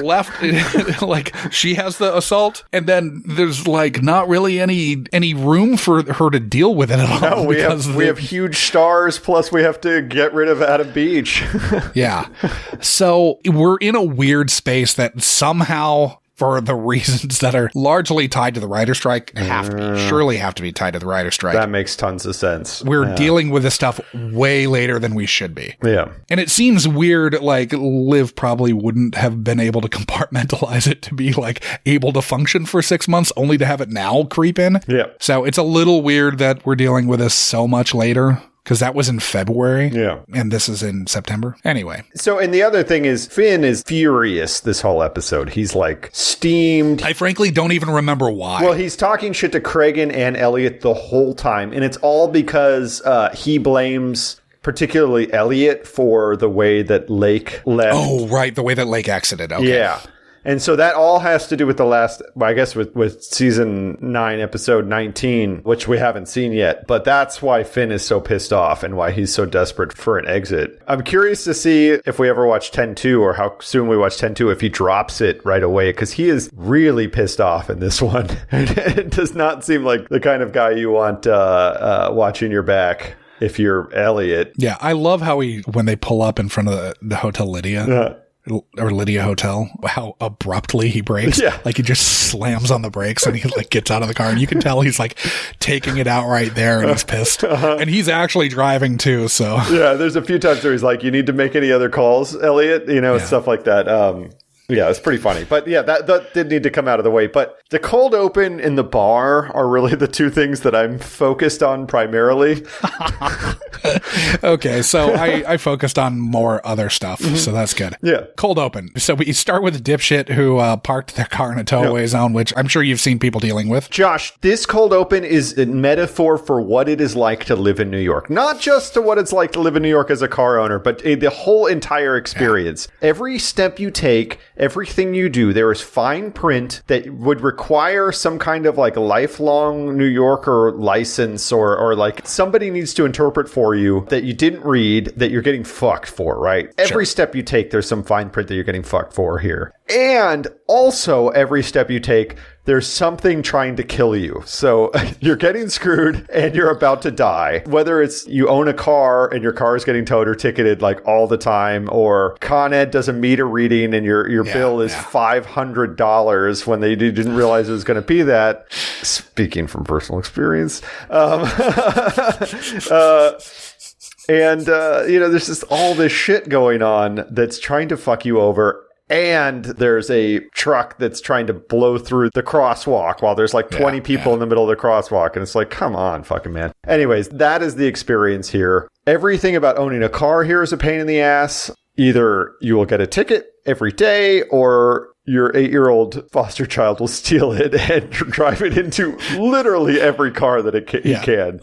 left, like she has the assault and then there's like not really any room for her to deal with it at all. No, we have huge stars, plus we have to get rid of Adam Beach. Yeah. So we're in a weird space that somehow, for the reasons that are largely tied to the writer's strike, surely have to be tied to the writer's strike. That makes tons of sense. We're dealing with this stuff way later than we should be. Yeah. And it seems weird, like Liv probably wouldn't have been able to compartmentalize it to be like able to function for 6 months, only to have it now creep in. Yeah. So it's a little weird that we're dealing with this so much later. Because that was in February. Yeah. And this is in September. Anyway. So, and the other thing is, Finn is furious this whole episode. He's like steamed. I frankly don't even remember why. Well, he's talking shit to Cragen and Elliot the whole time. And it's all because he blames particularly Elliot for the way that Lake left. Oh, right. The way that Lake exited. Okay. Yeah. And so that all has to do with the last, I guess, with season 9, episode 19, which we haven't seen yet. But that's why Finn is so pissed off and why he's so desperate for an exit. I'm curious to see if we ever watch 10-2 or how soon we watch 10-2, if he drops it right away, because he is really pissed off in this one. It does not seem like the kind of guy you want watching your back if you're Elliot. Yeah, I love how when they pull up in front of the Hotel Lydia. Or Lydia Hotel, how abruptly he brakes. Yeah. Like he just slams on the brakes and he like gets out of the car and you can tell he's like taking it out right there and he's pissed. And he's actually driving too, so. Yeah, there's a few times where he's like, you need to make any other calls, Elliot? Stuff like that. Yeah, it's pretty funny. But yeah, that did need to come out of the way. But the cold open and the bar are really the two things that I'm focused on primarily. Okay, so I focused on more other stuff, so that's good. Yeah. Cold open. So we start with a dipshit who parked their car in a towaway zone, which I'm sure you've seen people dealing with. Josh, this cold open is a metaphor for what it is like to live in New York. Not just to what it's like to live in New York as a car owner, but the whole entire experience. Yeah. Every step you take everything you do, there is fine print that would require some kind of like lifelong New Yorker license or like somebody needs to interpret for you that you didn't read that you're getting fucked for, right? Every step you take, there's some fine print that you're getting fucked for here. And also every step you take, there's something trying to kill you. So you're getting screwed and you're about to die. Whether it's you own a car and your car is getting towed or ticketed like all the time, or Con Ed does a meter reading and your bill is $500 when they didn't realize it was going to be that. Speaking from personal experience. There's just all this shit going on that's trying to fuck you over. And there's a truck that's trying to blow through the crosswalk while there's like 20 people in the middle of the crosswalk. And it's like, come on, fucking man. Anyways, that is the experience here. Everything about owning a car here is a pain in the ass. Either you will get a ticket every day or your 8-year-old foster child will steal it and drive it into literally every car that he can.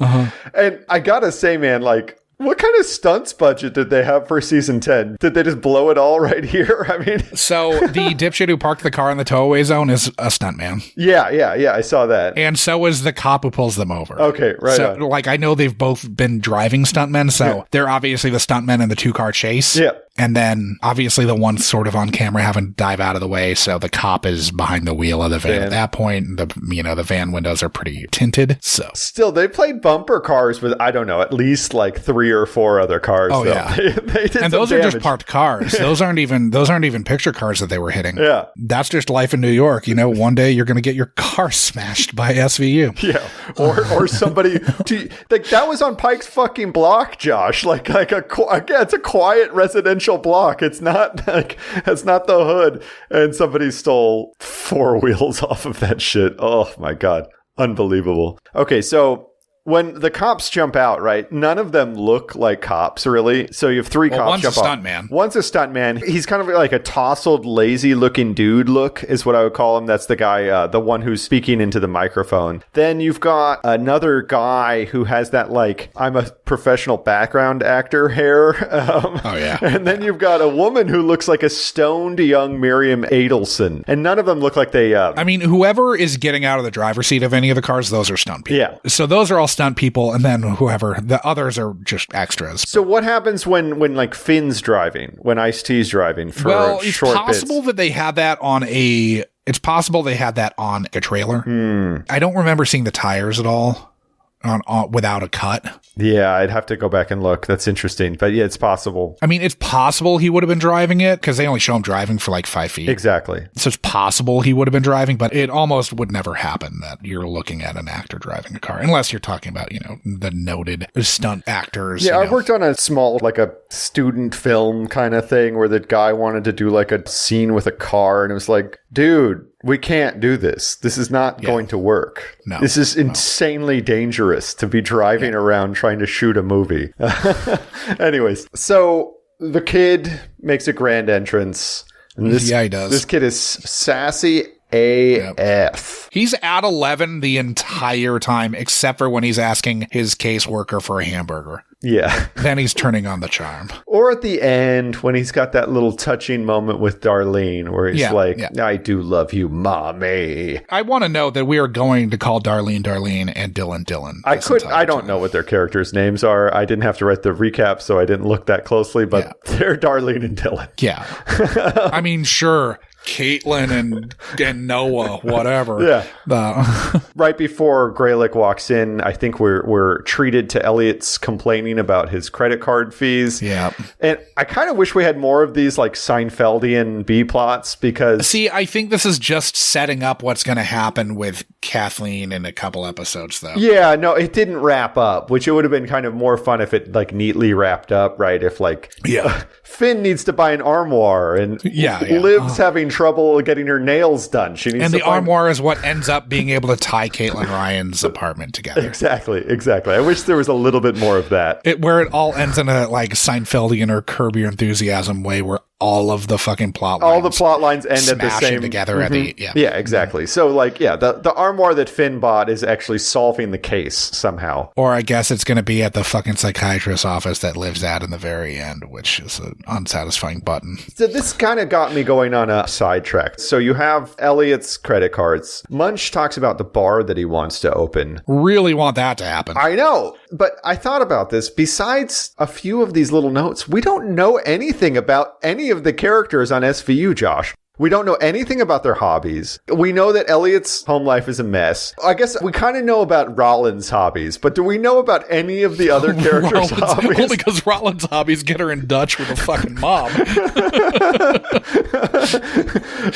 And I gotta say, man, like, what kind of stunts budget did they have for season 10? Did they just blow it all right here? I mean... So the dipshit who parked the car in the towaway zone is a stuntman. Yeah, I saw that. And so is the cop who pulls them over. Okay, right so, on. Like, I know they've both been driving stuntmen, so they're obviously the stuntmen in the 2-car chase. Yeah. And then, obviously, the one sort of on camera having to dive out of the way, so the cop is behind the wheel of the van. At that point, the van windows are pretty tinted, so... Still, they played bumper cars with, I don't know, at least like 3 or 4 other cars. Oh, though. yeah. they did and those are just parked cars. Those aren't even picture cars that they were hitting. Yeah. That's just life in New York. You know, one day you're going to get your car smashed by SVU. Yeah. Or somebody... like, that was on Pike's fucking block, Josh. It's a quiet residential block. It's not the hood, and somebody stole 4 wheels off of that shit. Oh my god, unbelievable. Okay, so when the cops jump out, right, none of them look like cops, really. So you have 3 cops jump out. One's a stuntman. One's a stuntman. He's kind of like a tousled, lazy-looking dude look is what I would call him. That's the guy, the one who's speaking into the microphone. Then you've got another guy who has that, like, I'm a professional background actor hair. And then you've got a woman who looks like a stoned young Miriam Adelson. And none of them look like they... I mean, whoever is getting out of the driver's seat of any of the cars, those are stunt people. Yeah. So those are all stunt people, and then the others are just extras. So what happens when like Finn's driving, when Ice-T's driving for short bits? Well, it's possible that they had that on a... It's possible they had that on a trailer. I don't remember seeing the tires at all without a cut. Yeah, I'd have to go back and look. That's interesting. But yeah, it's possible. I mean, it's possible he would have been driving it because they only show him driving for like 5 feet. Exactly. So it's possible he would have been driving, but it almost would never happen that you're looking at an actor driving a car, unless you're talking about, the noted stunt actors. Yeah, I worked on a small, like a student film kind of thing where the guy wanted to do like a scene with a car, and it was like, dude, we can't do this. This is not going to work. No. This is insanely dangerous to be driving around trying to shoot a movie. Anyways, so the kid makes a grand entrance. And he does. This kid is sassy AF. He's at 11 the entire time, except for when he's asking his caseworker for a hamburger. Yeah. Then he's turning on the charm. Or at the end, when he's got that little touching moment with Darlene, where he's I do love you, mommy. I want to note that we are going to call Darlene Darlene and Dylan Dylan. I don't know what their characters' names are. I didn't have to write the recap, so I didn't look that closely, but they're Darlene and Dylan. Yeah. I mean, sure. Caitlin and Noah, whatever. Yeah. Right before Greylick walks in, I think we're treated to Elliot's complaining about his credit card fees. Yeah. And I kind of wish we had more of these like Seinfeldian B plots because... See, I think this is just setting up what's going to happen with Kathleen in a couple episodes, though. Yeah, no, it didn't wrap up, which it would have been kind of more fun if it like neatly wrapped up, right? If like Finn needs to buy an armoire and Liv's having trouble getting her nails done. She needs the armoire is what ends up being able to tie Caitlin Ryan's apartment together. Exactly. I wish there was a little bit more of that. Where it all ends in a like Seinfeldian or Curb Your Enthusiasm way where all of the fucking plot lines. All the plot lines end at the same together at the Yeah, exactly. So like, the armoire that Finn bought is actually solving the case somehow. Or I guess it's going to be at the fucking psychiatrist's office that lives out in the very end, which is an unsatisfying button. So this kind of got me going on a sidetrack. So you have Elliot's credit cards. Munch talks about the bar that he wants to open. Really want that to happen. I know, but I thought about this. Besides a few of these little notes, we don't know anything about any of the characters on SVU, Josh. We don't know anything about their hobbies. We know that Elliot's home life is a mess. I guess we kind of know about Rollins' hobbies, but do we know about any of the other characters' hobbies? Well, because Rollins' hobbies get her in Dutch with a fucking mom.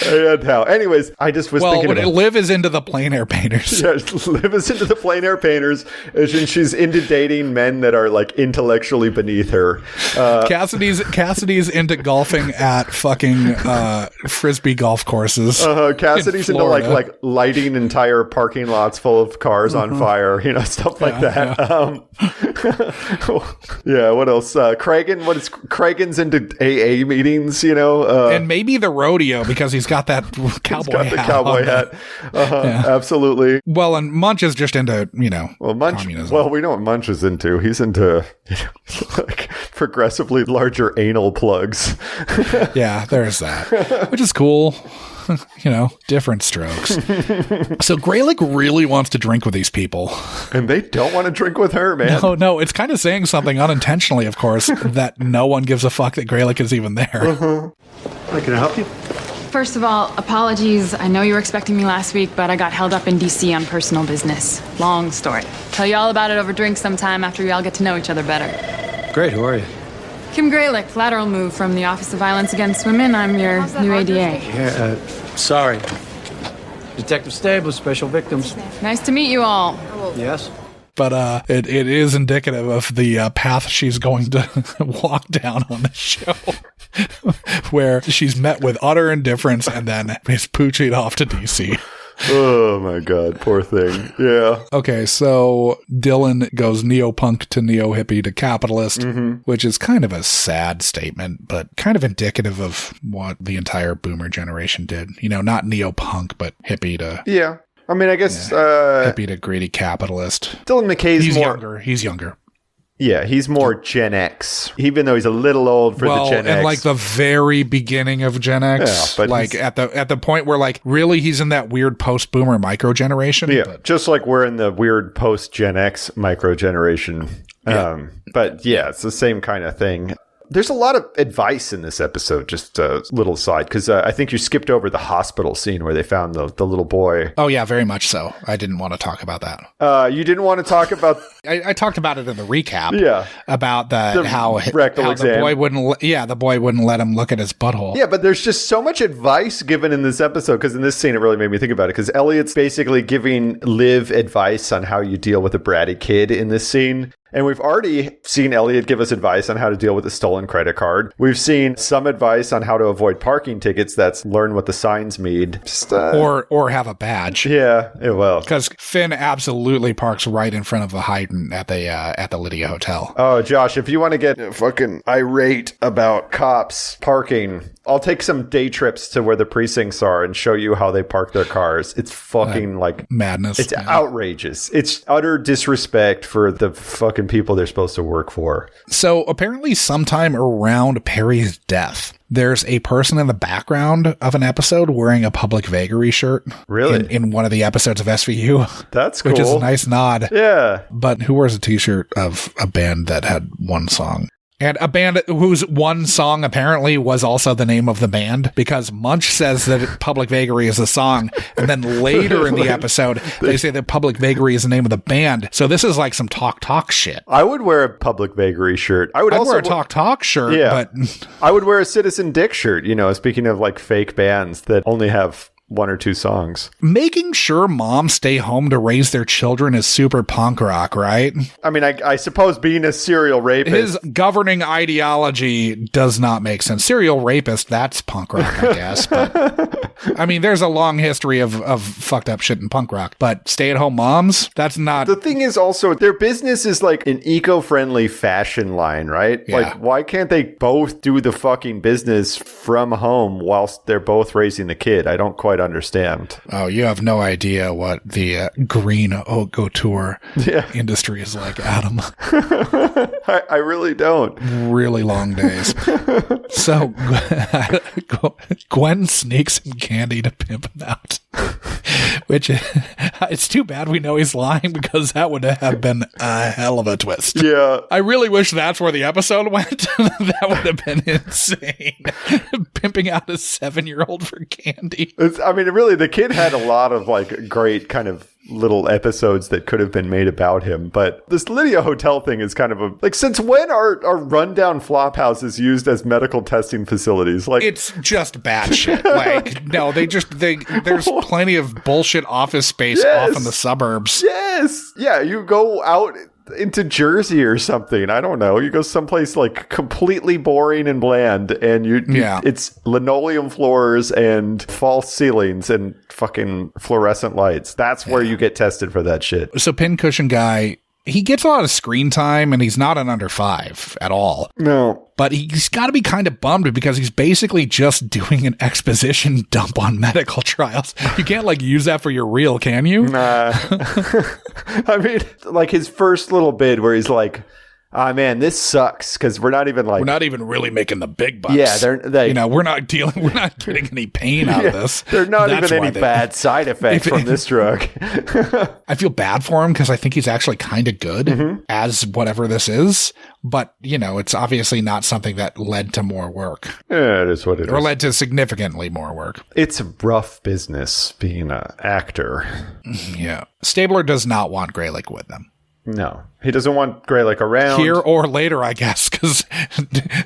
And how? Anyways, I just was thinking about... Liv is into the plein air painters. Yeah, Liv is into the plein air painters, and she's into dating men that are like intellectually beneath her. Cassidy's into golfing at fucking frisbee golf courses. Cassidy's into like lighting entire parking lots full of cars on fire, stuff like that. Yeah. What else? Cragen's into AA meetings, and maybe the rodeo because he's got that cowboy hat. Absolutely. Well, and Munch is just into communism. Well, we know what Munch is into. He's into like progressively larger anal plugs. Yeah, there's that, which is cool. Different strokes. So Greylick really wants to drink with these people. And they don't want to drink with her, man. No, it's kind of saying something unintentionally, of course, that no one gives a fuck that Greylick is even there. Can I help you? First of all, apologies. I know you were expecting me last week, but I got held up in D.C. on personal business. Long story. Tell you all about it over drinks sometime after we all get to know each other better. Great, who are you? Kim Greylick, lateral move from the Office of Violence Against Women. I'm your new ADA. Yeah, sorry. Detective Stable, Special Victims. Nice to meet you all. Yes? But it is indicative of the path she's going to walk down on the show, where she's met with utter indifference and then is poochied off to D.C. Oh my God, poor thing. Yeah. Okay, so Dylan goes neo-punk to neo-hippie to capitalist, which is kind of a sad statement, but kind of indicative of what the entire boomer generation did. Not neo-punk, but hippie to... Yeah. I mean, I guess... hippie to greedy capitalist. Dylan McKay's He's younger. Yeah, he's more Gen X, even though he's a little old for the Gen X. And like the very beginning of Gen X, but like at the point where like really he's in that weird post-boomer micro generation. Yeah, just like we're in the weird post-Gen X micro generation. Yeah. But yeah, it's the same kind of thing. There's a lot of advice in this episode, just a little aside, because I think you skipped over the hospital scene where they found the little boy. Oh, yeah, very much so. I didn't want to talk about that. You didn't want to talk about... I talked about it in the recap. Yeah. About how rectal exam. The boy wouldn't let him look at his butthole. Yeah, but there's just so much advice given in this episode, because in this scene, it really made me think about it, because Elliot's basically giving Liv advice on how you deal with a bratty kid in this scene. And we've already seen Elliot give us advice on how to deal with a stolen credit card. We've seen some advice on how to avoid parking tickets. That's learn what the signs mean. Or have a badge. Yeah, it will. Because Finn absolutely parks right in front of the Hyden at the Lydia Hotel. Oh, Josh, if you want to get fucking irate about cops parking, I'll take some day trips to where the precincts are and show you how they park their cars. It's fucking like madness. It's outrageous. It's utter disrespect for the fucking people they're supposed to work for. So apparently sometime around Perry's death, there's a person in the background of an episode wearing a Public Vagary shirt. Really? In one of the episodes of SVU. That's cool. Which is a nice nod. Yeah. But who wears a t-shirt of a band that had one song? And a band whose one song apparently was also the name of the band, because Munch says that Public Vagary is a song. And then later in the episode, they say that Public Vagary is the name of the band. So this is like some talk shit. I would wear a Public Vagary shirt. I'd also wear a talk shirt. Yeah. But I would wear a Citizen Dick shirt, speaking of like fake bands that only have one or two songs. Making sure moms stay home to raise their children is super punk rock, right? I mean, I suppose being a serial rapist. His governing ideology does not make sense. Serial rapist, that's punk rock, I guess. But, I mean, there's a long history of fucked up shit in punk rock. But stay-at-home moms, that's not... The thing is also, their business is like an eco-friendly fashion line, right? Yeah. Like, why can't they both do the fucking business from home whilst they're both raising the kid? I don't quite understand. Oh, you have no idea what the green haute couture industry is like, Adam. I really don't. Really long days. So Gwen sneaks him candy to pimp him out. Which, it's too bad we know he's lying, because that would have been a hell of a twist. Yeah. I really wish that's where the episode went. That would have been insane. Pimping out a 7-year-old for candy. Really, the kid had a lot of like great kind of little episodes that could have been made about him, but this Lydia Hotel thing is kind of a like, since when are rundown flop houses used as medical testing facilities? Like, it's just bad shit. Like, no, there's plenty of bullshit office space off in the suburbs. Yes. Yeah, you go out into Jersey or something. I don't know. You go someplace like completely boring and bland, and it's linoleum floors and false ceilings and fucking fluorescent lights. That's where you get tested for that shit. So Pincushion Guy, he gets a lot of screen time, and he's not an under 5 at all. No. But he's got to be kind of bummed, because he's basically just doing an exposition dump on medical trials. You can't like use that for your reel, can you? Nah. I mean, like his first little bid where he's like, man, this sucks, because we're not even really making the big bucks. Yeah, we're not getting any pain out of this. There's not even any bad side effects from this drug. I feel bad for him, because I think he's actually kind of good as whatever this is. But, it's obviously not something that led to more work. Yeah, it is what it is. Or led to significantly more work. It's a rough business being an actor. Yeah. Stabler does not want Greylick with them. No, he doesn't want Greylick around. Here or later, I guess, because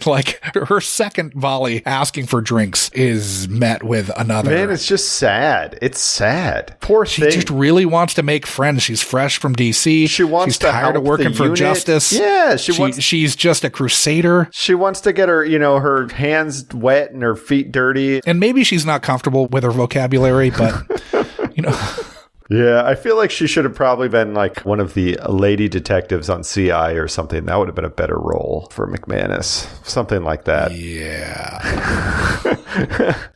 like her second volley asking for drinks is met with another. Man, it's just sad. It's sad. Poor thing. She just really wants to make friends. She's fresh from DC. She's tired of working for justice. Yeah, she's just a crusader. She wants to get her, her hands wet and her feet dirty. And maybe she's not comfortable with her vocabulary, but Yeah, I feel like she should have probably been like one of the lady detectives on CI or something. That would have been a better role for McManus. Something like that. Yeah.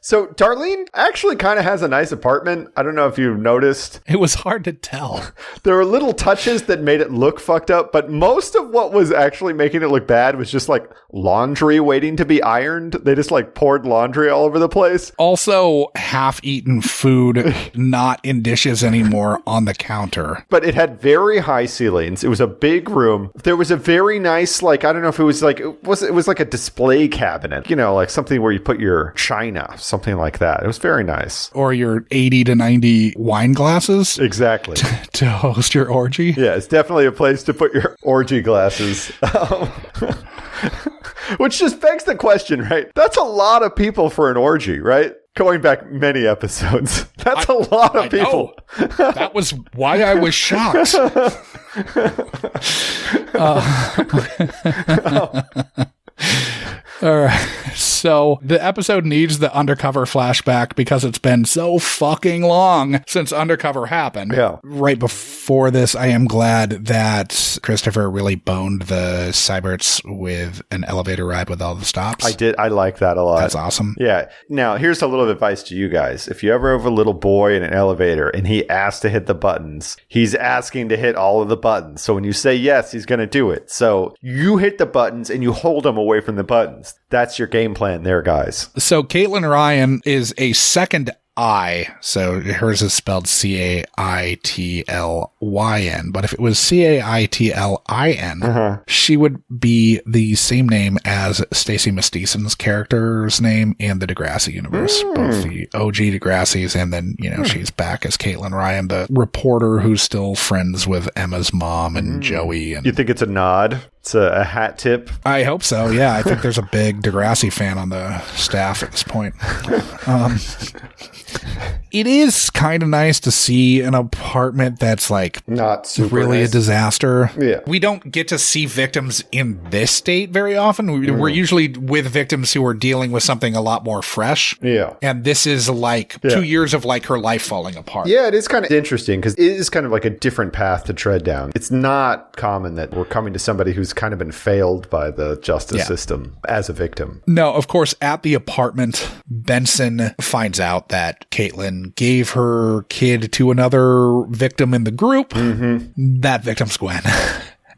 So Darlene actually kind of has a nice apartment. I don't know if you've noticed. It was hard to tell. There were little touches that made it look fucked up, but most of what was actually making it look bad was just like laundry waiting to be ironed. They just like poured laundry all over the place. Also, half-eaten food, not in dishes anymore on the counter. But it had very high ceilings. It was a big room. There was a very nice, like, I don't know if it was like, it was like a display cabinet, like something where you put your china, something like that. It was very nice. Or your 80 to 90 wine glasses. Exactly. To host your orgy. Yeah, it's definitely a place to put your orgy glasses. Which just begs the question, right? That's a lot of people for an orgy, right? Going back many episodes. That's a lot of people. That was why I was shocked. All right. So the episode needs the undercover flashback because it's been so fucking long since undercover happened. Yeah. Right before this, I am glad that Christopher really boned the Cyberts with an elevator ride with all the stops. I did. I like that a lot. That's awesome. Yeah. Now, here's a little advice to you guys. If you ever have a little boy in an elevator and he asks to hit the buttons, he's asking to hit all of the buttons. So when you say yes, he's going to do it. So you hit the buttons and you hold him away from the buttons. That's your game plan there, guys. So Caitlin Ryan is a second I, so hers is spelled Caitlyn, but if it was Caitlin, she would be the same name as Stacey Mastison's character's name in the Degrassi universe, both the OG Degrassi's, and then, she's back as Caitlin Ryan, the reporter who's still friends with Emma's mom and Joey. And you think it's a nod? It's a hat tip. I hope so. Yeah, I think there's a big Degrassi fan on the staff at this point. It is kind of nice to see an apartment that's like Not super really nice. a disaster. Yeah. We don't get to see victims in this state very often. We're usually with victims who are dealing with something a lot more fresh. Yeah. And this is like 2 years of like her life falling apart. Yeah, it is kind of interesting because it is kind of like a different path to tread down. It's not common that we're coming to somebody who's kind of been failed by the justice system as a victim. No, of course, at the apartment, Benson finds out that Caitlin gave her kid to another victim in the group. That victim's Gwen.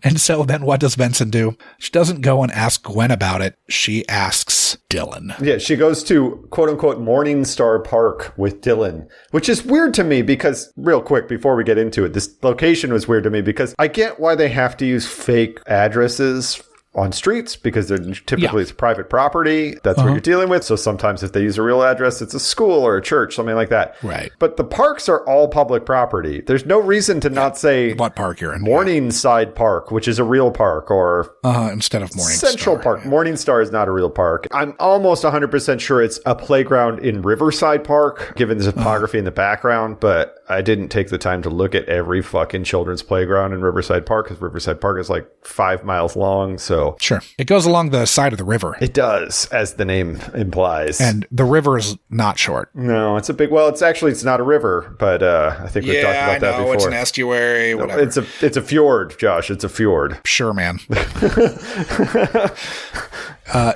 And so then what does Benson do? She doesn't go and ask Gwen about it. She asks Dylan. Yeah, she goes to quote-unquote Morningstar Park with Dylan, which is weird to me because, real quick, before we get into it, this location was weird to me because I get why they have to use fake addresses on streets because they're typically it's private property. That's what you're dealing with. So sometimes if they use a real address, it's a school or a church, something like that. Right. But the parks are all public property. There's no reason to not say What park you're in. Morningside Park, which is a real park, or Instead of Morningstar. Central Park. Morningstar is not a real park. I'm almost 100% sure it's a playground in Riverside Park, given the topography in the background, but I didn't take the time to look at every fucking children's playground in Riverside Park because Riverside Park is like 5 miles long, so... Sure. It goes along the side of the river. It does, as the name implies. And the river is not short. No, it's a big... Well, it's not a river, but I think we've talked about that before. It's an estuary, whatever. It's a fjord, Josh. It's a fjord. Sure, man.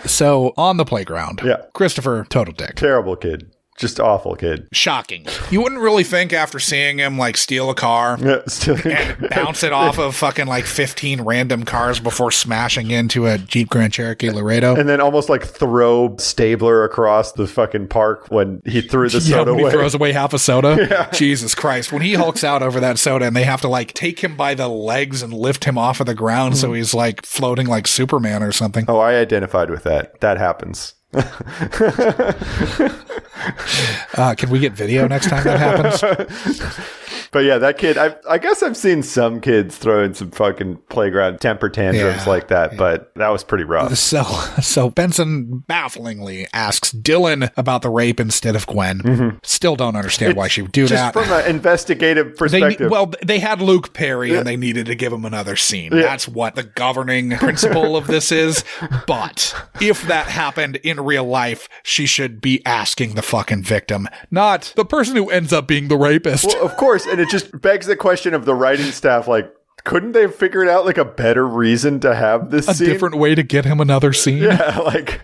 So, on the playground, Christopher, total dick. Terrible kid. Just awful kid. Shocking. You wouldn't really think after seeing him like steal a car and bounce it off of fucking like 15 random cars before smashing into a Jeep Grand Cherokee Laredo. And then almost like throw Stabler across the fucking park when he threw the soda away. He throws away half a soda. Yeah. Jesus Christ. When he hulks out over that soda and they have to like take him by the legs and lift him off of the ground so he's like floating like Superman or something. Oh, I identified with that. That happens. Can we get video next time that happens? But yeah, that kid, I guess I've seen some kids throwing some fucking playground temper tantrums like that, but that was pretty rough. So Benson bafflingly asks Dylan about the rape instead of Gwen. Still don't understand why she would do that. Just from an investigative perspective. They had Luke Perry and they needed to give him another scene. Yeah. That's what the governing principle of this is. But if that happened in real life, she should be asking the fucking victim, not the person who ends up being the rapist. Well, of course. And it just begs the question of the writing staff, like, couldn't they have figured out like a better reason to have this scene? A different way to get him another scene? Yeah, like...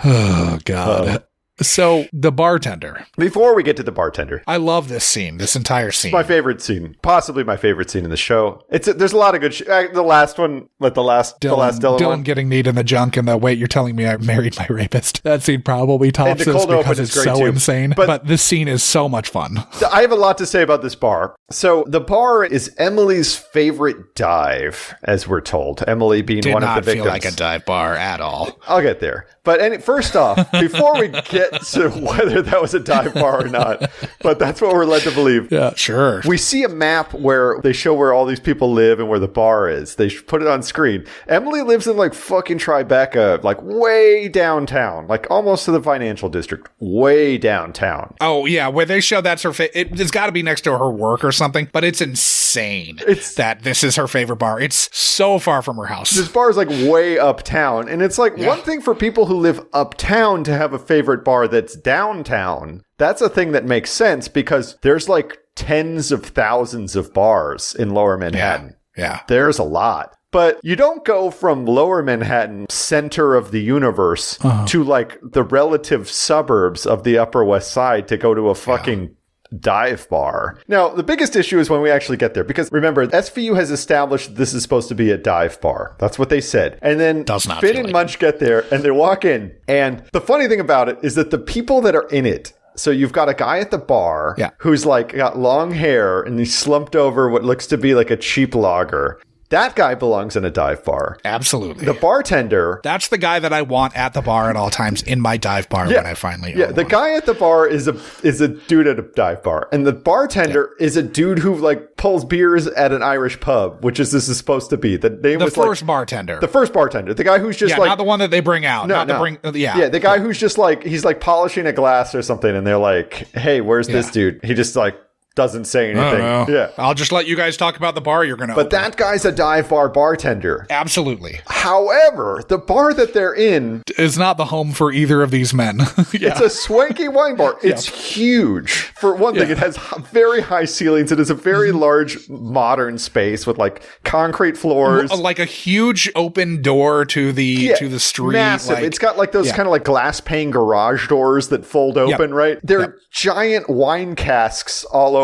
Oh, God. So, the bartender. Before we get to the bartender. I love this scene, this entire scene. It's my favorite scene. Possibly my favorite scene in the show. There's a lot of good the last one, like the last Dylan one. Getting kneed in the junk and the, wait, you're telling me I married my rapist. That scene probably tops this because it's so too. Insane. But this scene is so much fun. I have a lot to say about this bar. So, the bar is Emily's favorite dive, as we're told. Emily being one of the victims. Did not feel like a dive bar at all. I'll get there. But first off, before we get to whether that was a dive bar or not, but that's what we're led to believe. Yeah, sure. We see a map where they show where all these people live and where the bar is. They put it on screen. Emily lives in like fucking Tribeca, like way downtown, like almost to the financial district, way downtown. Oh, yeah, where they show that's her it's got to be next to her work or something, but it's insane that this is her favorite bar. It's so far from her house. This bar is like way uptown, and it's like one thing for people who live uptown to have a favorite bar that's downtown. That's a thing that makes sense because there's like tens of thousands of bars in Lower Manhattan. Yeah. There's a lot. But you don't go from Lower Manhattan, center of the universe, to like the relative suburbs of the Upper West Side to go to a fucking dive bar. Now, the biggest issue is when we actually get there, because remember, SVU has established this is supposed to be a dive bar. That's what they said. And then Finn and Munch get there and they walk in. And the funny thing about it is that the people that are in it, so you've got a guy at the bar who's like got long hair and he's slumped over what looks to be like a cheap lager. That guy belongs in a dive bar. Absolutely. The bartender. That's the guy that I want at the bar at all times in my dive bar when I finally own the one. guy at the bar is a dude at a dive bar, and the bartender is a dude who like pulls beers at an Irish pub, which this is supposed to be. The name The was first bartender. The first bartender. The guy who's just like not the one that they bring out. The guy who's just like he's like polishing a glass or something, and they're like, "Hey, where's this dude?" He just like doesn't say anything. Yeah. I'll just let you guys talk about the bar you're going to open. But that guy's a dive bar bartender. Absolutely. However, the bar that they're in is not the home for either of these men. It's a swanky wine bar. It's huge. For one thing, it has very high ceilings. It is a very large modern space with like concrete floors. Like a huge open door to the street. Massive. It's got like those kind of like glass pane garage doors that fold open, right? There are giant wine casks all over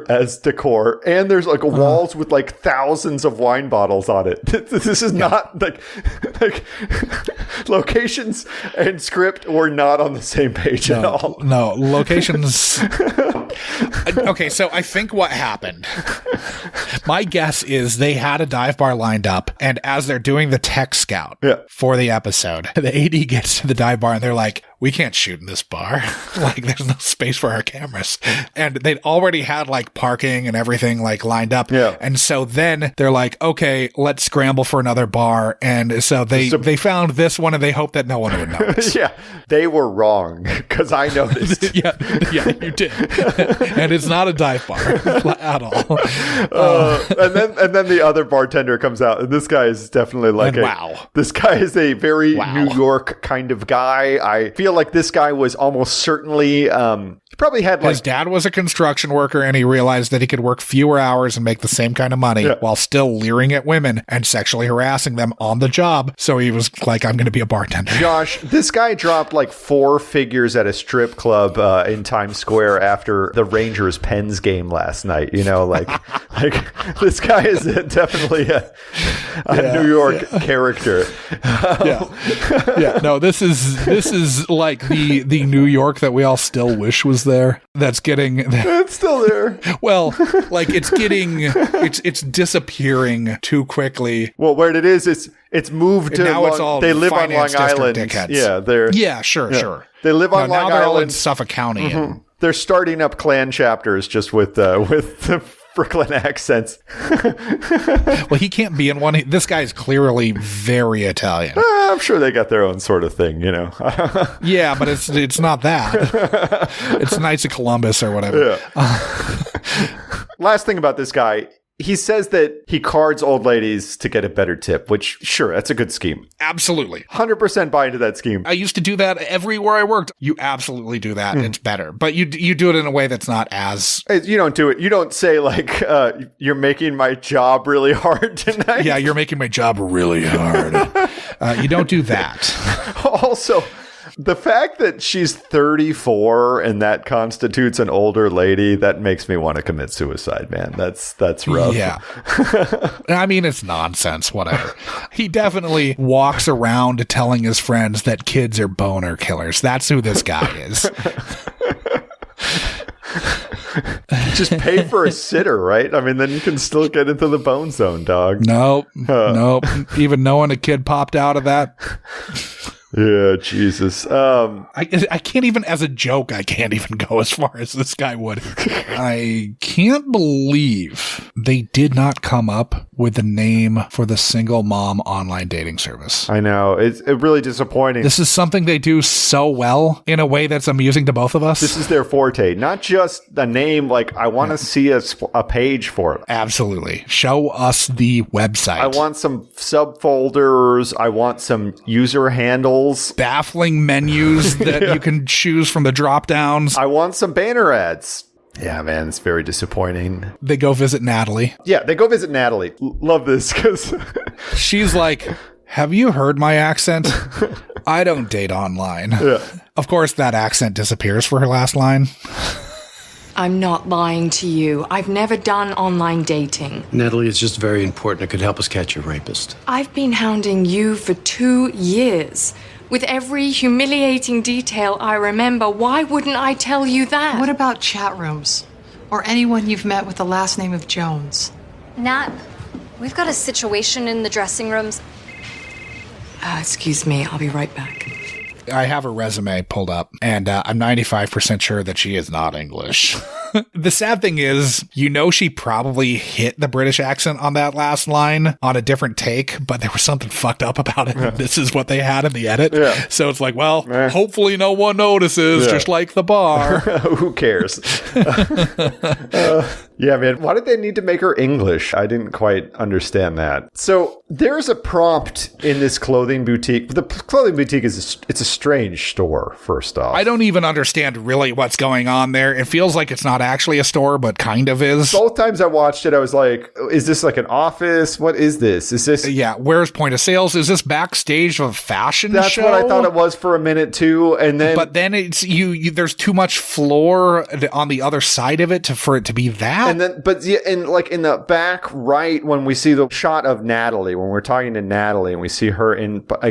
as decor, and there's like walls with like thousands of wine bottles on it. This is not like locations and script were not on the same page at all. No, locations. Okay, so I think what happened, my guess is they had a dive bar lined up, and as they're doing the tech scout for the episode, the AD gets to the dive bar and they're like, we can't shoot in this bar. Like, there's no space for our cameras. And they'd already had like parking and everything like lined up. Yeah. And so then they're like, okay, let's scramble for another bar. And so they found this one, and they hoped that no one would notice. They were wrong, because I noticed. yeah, you did. And it's not a dive bar at all. And then the other bartender comes out, and this guy is definitely like this guy is a very New York kind of guy. I feel like this guy was almost certainly he probably had like his dad was a construction worker, and he realized that he could work fewer hours and make the same kind of money while still leering at women and sexually harassing them on the job. So he was like, I'm going to be a bartender. Josh, this guy dropped like 4 figures at a strip club in Times Square after the Rangers Pens game last night. You know, like this guy is definitely a New York character. No, this is like the New York that we all still wish was there. That's getting it's still there. Well, like it's disappearing too quickly. Well, where it is, it's moved to now. It's all they live on Long Island. Dickheads. Sure. They live on Long now Island. They're all in Suffolk County. Mm-hmm. They're starting up clan chapters just with the Brooklyn accents. Well, he can't be in one. This guy is clearly very Italian. I'm sure they got their own sort of thing, you know. Yeah, but it's not that. It's Knights of Columbus or whatever. Yeah. Last thing about this guy. He says that he cards old ladies to get a better tip, which, sure, that's a good scheme. Absolutely. 100% buy into that scheme. I used to do that everywhere I worked. You absolutely do that. It's better. But you do it in a way that's not as... You don't do it. You don't say, like, you're making my job really hard tonight. Yeah, you're making my job really hard. You don't do that. Also... the fact that she's 34 and that constitutes an older lady, that makes me want to commit suicide, man. That's rough. Yeah. I mean, it's nonsense, whatever. He definitely walks around telling his friends that kids are boner killers. That's who this guy is. Just pay for a sitter, right? I mean, then you can still get into the bone zone, dog. Nope. Even knowing a kid popped out of that... Yeah, Jesus. I can't even, as a joke, I can't even go as far as this guy would. I can't believe they did not come up with the name for the single mom online dating service. I know. It's really disappointing. This is something they do so well in a way that's amusing to both of us. This is their forte. Not just a name, like, I want to see a page for it. Absolutely. Show us the website. I want some subfolders. I want some user handles. Baffling menus that you can choose from the drop downs. I want some banner ads. Yeah, man, it's very disappointing. They go visit Natalie. Yeah, they go visit Natalie. Love this because she's like, have you heard my accent? I don't date online. Yeah. Of course, that accent disappears for her last line. I'm not lying to you. I've never done online dating. Natalie, it's just very important. It could help us catch a rapist. I've been hounding you for 2 years. With every humiliating detail I remember, why wouldn't I tell you that? What about chat rooms? Or anyone you've met with the last name of Jones? Not we've got a situation in the dressing rooms. Excuse me, I'll be right back. I have her resume pulled up, and I'm 95% sure that she is not English. The sad thing is, she probably hit the British accent on that last line on a different take, but there was something fucked up about it. Yeah. This is what they had in the edit. Yeah. So it's like, well, hopefully no one notices, just like the bar. Who cares? Yeah, man. Why did they need to make her English? I didn't quite understand that. So there's a prompt in this clothing boutique. The clothing boutique it's a strange store, first off. I don't even understand really what's going on there. It feels like it's not actually a store, but kind of is. Both times I watched it, I was like, is this like an office? What is this? Is this... Yeah, where's point of sales? Is this backstage of a fashion show? That's what I thought it was for a minute, too. And then... But then it's there's too much floor on the other side of it for it to be that. And then, but yeah, in the back right, when we see the shot of Natalie, when we're talking to Natalie and we see her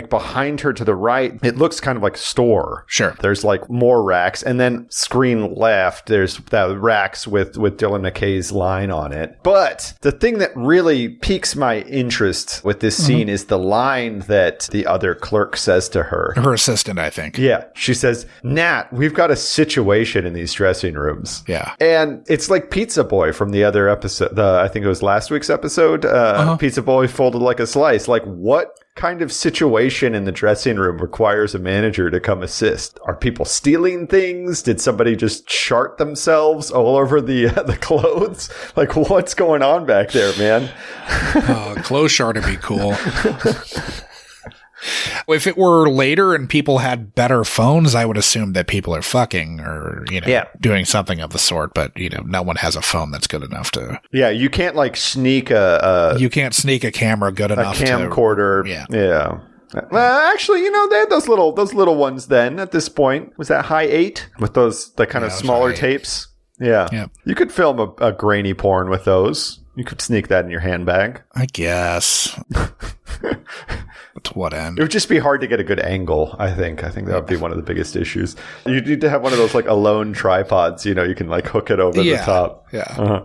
behind her to the right, it looks kind of like a store. Sure. There's like more racks. And then screen left, there's that racks with Dylan McKay's line on it. But the thing that really piques my interest with this scene is the line that the other clerk says to her. Her assistant, I think. Yeah. She says, Nat, we've got a situation in these dressing rooms. Yeah. And it's like Pizza Boy from the other episode. I think it was last week's episode. Pizza Boy folded like a slice. Like, what kind of situation in the dressing room requires a manager to come assist? Are people stealing things? Did somebody just chart themselves all over the clothes? Like, what's going on back there, man? Clothes chart would be cool. If it were later and people had better phones, I would assume that people are fucking or, doing something of the sort. But, no one has a phone that's good enough to... Yeah, you can't, like, sneak you can't sneak a camera good enough to... A camcorder. Yeah. Well, actually, they had those little ones then at this point. Was that high 8? With the kind of smaller tapes? Yeah. You could film a grainy porn with those. You could sneak that in your handbag. I guess. To what end? It would just be hard to get a good angle, I think. I think that would be one of the biggest issues. You need to have one of those, like, alone tripods, you can, like, hook it over the top. Yeah.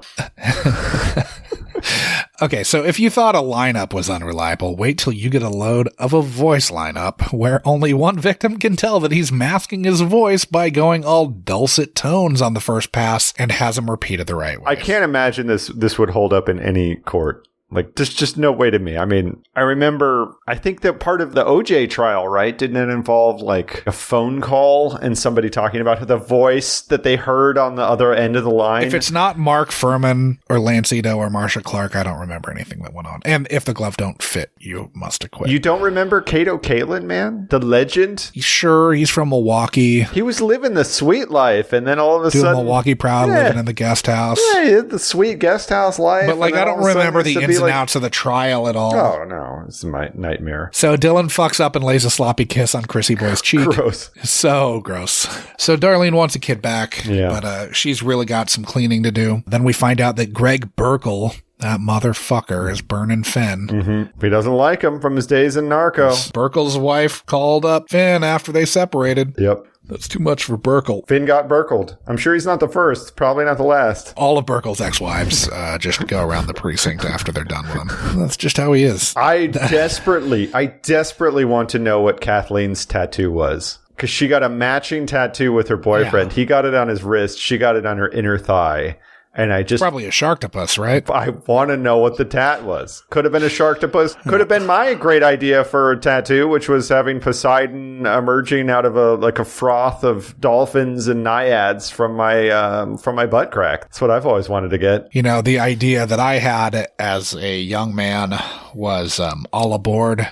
Okay, so if you thought a lineup was unreliable, wait till you get a load of a voice lineup where only one victim can tell that he's masking his voice by going all dulcet tones on the first pass and has him repeated the right way. I can't imagine this would hold up in any court. Like, there's just no way to me. I mean, I remember, I think that part of the OJ trial, right? Didn't it involve, like, a phone call and somebody talking about the voice that they heard on the other end of the line? If it's not Mark Furman or Lance Ito or Marsha Clark, I don't remember anything that went on. And if the glove don't fit, you must acquit. You don't remember Kato Kalin, man? The legend? Sure, he's from Milwaukee. He was living the sweet life, and then all of a sudden... Milwaukee proud, living in the guest house. Yeah, he had the sweet guest house life. But, like, I don't remember the ins and outs of the trial at all. Oh, no. It's my nightmare. So Dylan fucks up and lays a sloppy kiss on Chrissy Boy's cheek. Gross. So gross. So Darlene wants a kid back, but she's really got some cleaning to do. Then we find out that Greg Burkle, that motherfucker, is burning Finn. Mm-hmm. He doesn't like him from his days in Narco. Burkle's wife called up Finn after they separated. Yep. That's too much for Burkle. Finn got Burkled. I'm sure he's not the first. Probably not the last. All of Burkle's ex-wives just go around the precinct after they're done with him. That's just how he is. I desperately want to know what Kathleen's tattoo was. Because she got a matching tattoo with her boyfriend. Yeah. He got it on his wrist. She got it on her inner thigh. And I just... Probably a sharktopus, right? I want to know what the tat was. Could have been a sharktopus. Could have been my great idea for a tattoo, which was having Poseidon emerging out of a froth of dolphins and naiads from my butt crack. That's what I've always wanted to get. The idea that I had as a young man was all aboard,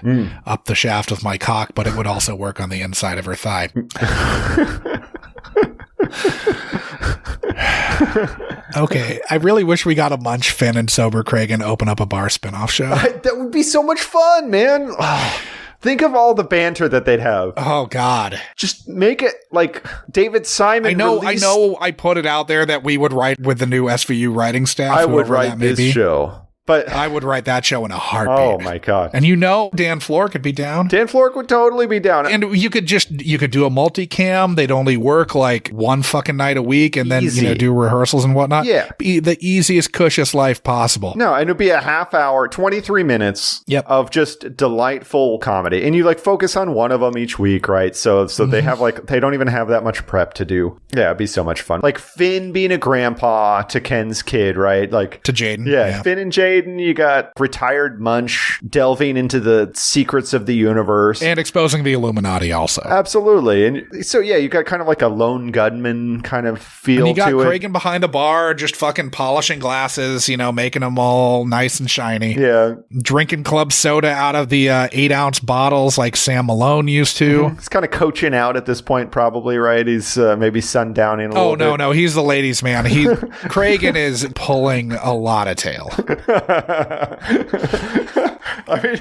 up the shaft of my cock, but it would also work on the inside of her thigh. Okay, I really wish we got a Munch, Finn, and Sober Craig and open up a bar spinoff show. That would be so much fun, man. Think of all the banter that they'd have. Oh, God. Just make it like David Simon. I know I put it out there that we would write with the new SVU writing staff. I would write this show. But I would write that show in a heartbeat. Oh my God. And Dan Flork could be down. Dan Flork would totally be down. And you could do a multicam. They'd only work like one fucking night a week and then, do rehearsals and whatnot. Yeah. Be the easiest, cushest life possible. No, and it'd be a half hour, 23 minutes of just delightful comedy. And you like focus on one of them each week, right? So they have they don't even have that much prep to do. Yeah, it'd be so much fun. Like Finn being a grandpa to Ken's kid, right? Like to Jaden. Yeah. Finn and Jaden, you got retired Munch delving into the secrets of the universe. And exposing the Illuminati also. Absolutely. And so, yeah, you got kind of like a lone gunman kind of feel to it. And you got Kragen behind the bar, just fucking polishing glasses, making them all nice and shiny. Yeah. Drinking club soda out of the 8-ounce bottles like Sam Malone used to. He's kind of coaching out at this point, probably, right? He's maybe sundowning a little bit. No, he's the ladies' man. Kragen is pulling a lot of tail. I mean,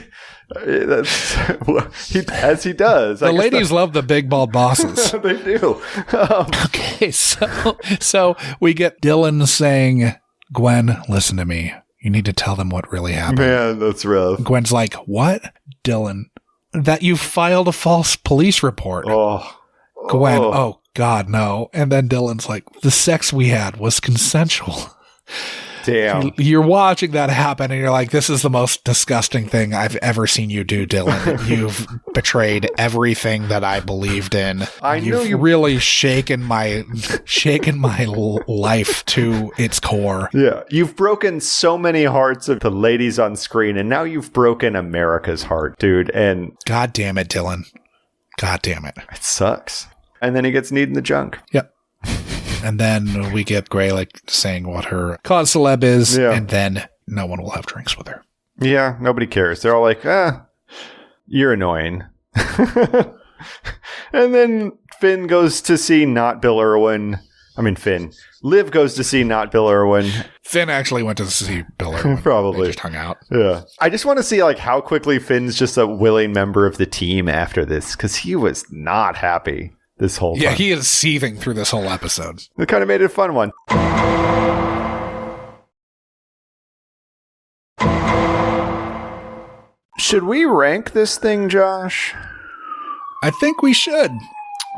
as he does. The ladies love the big bald bosses. They do. Okay, so we get Dylan saying, Gwen, listen to me. You need to tell them what really happened. Man, that's rough. Gwen's like, what? Dylan, that you filed a false police report. Gwen, oh God, no. And then Dylan's like, the sex we had was consensual. Damn. You're watching that happen and you're like, this is the most disgusting thing I've ever seen you do, Dylan. You've betrayed everything that I believed in. You've really shaken my life to its core. Yeah. You've broken so many hearts of the ladies on screen, and now you've broken America's heart, dude. And God damn it, Dylan. God damn it. It sucks. And then he gets kneed in the junk. Yep. And then we get Greylick saying what her cause celeb is, and then no one will have drinks with her. Yeah, nobody cares. They're all like, you're annoying. And then Finn goes to see not Bill Irwin. I mean, Liv goes to see not Bill Irwin. Finn actually went to see Bill Irwin. Probably. They just hung out. Yeah. I just want to see how quickly Finn's just a willing member of the team after this, because he was not happy this whole time. Yeah, he is seething through this whole episode. It kind of made it a fun one. Should we rank this thing, Josh? I think we should.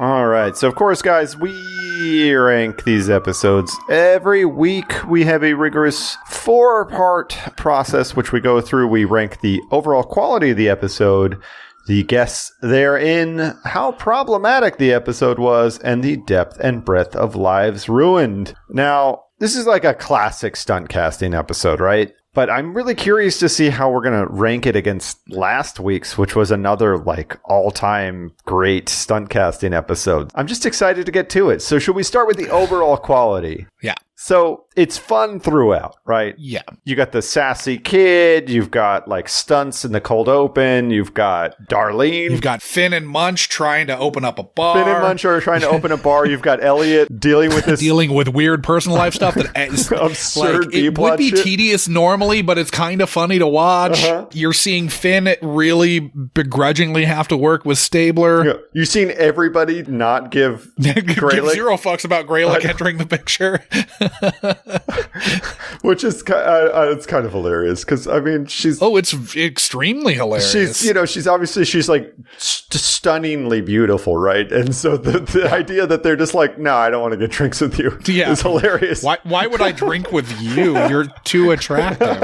All right. So, of course, guys, we rank these episodes every week. We have a rigorous 4-part process, which we go through. We rank the overall quality of the episode, the guests therein, how problematic the episode was, and the depth and breadth of lives ruined. Now, this is like a classic stunt casting episode, right? But I'm really curious to see how we're going to rank it against last week's, which was another all-time great stunt casting episode. I'm just excited to get to it. So should we start with the overall quality? Yeah. So it's fun throughout, right? Yeah. You got the sassy kid. You've got stunts in the cold open. You've got Darlene. You've got Finn and Munch trying to open up a bar. Finn and Munch are trying to open a bar. You've got Elliot dealing with weird personal life stuff that is absurd. It would be tedious normally, but it's kind of funny to watch. Uh-huh. You're seeing Finn really begrudgingly have to work with Stabler. Yeah. You've seen everybody not give give zero fucks about Greylick entering the picture. Which is it's kind of hilarious because she's it's extremely hilarious. She's obviously stunningly beautiful, right? And so the idea that they're just no, I don't want to get drinks with you is hilarious. Why would I drink with you? You're too attractive.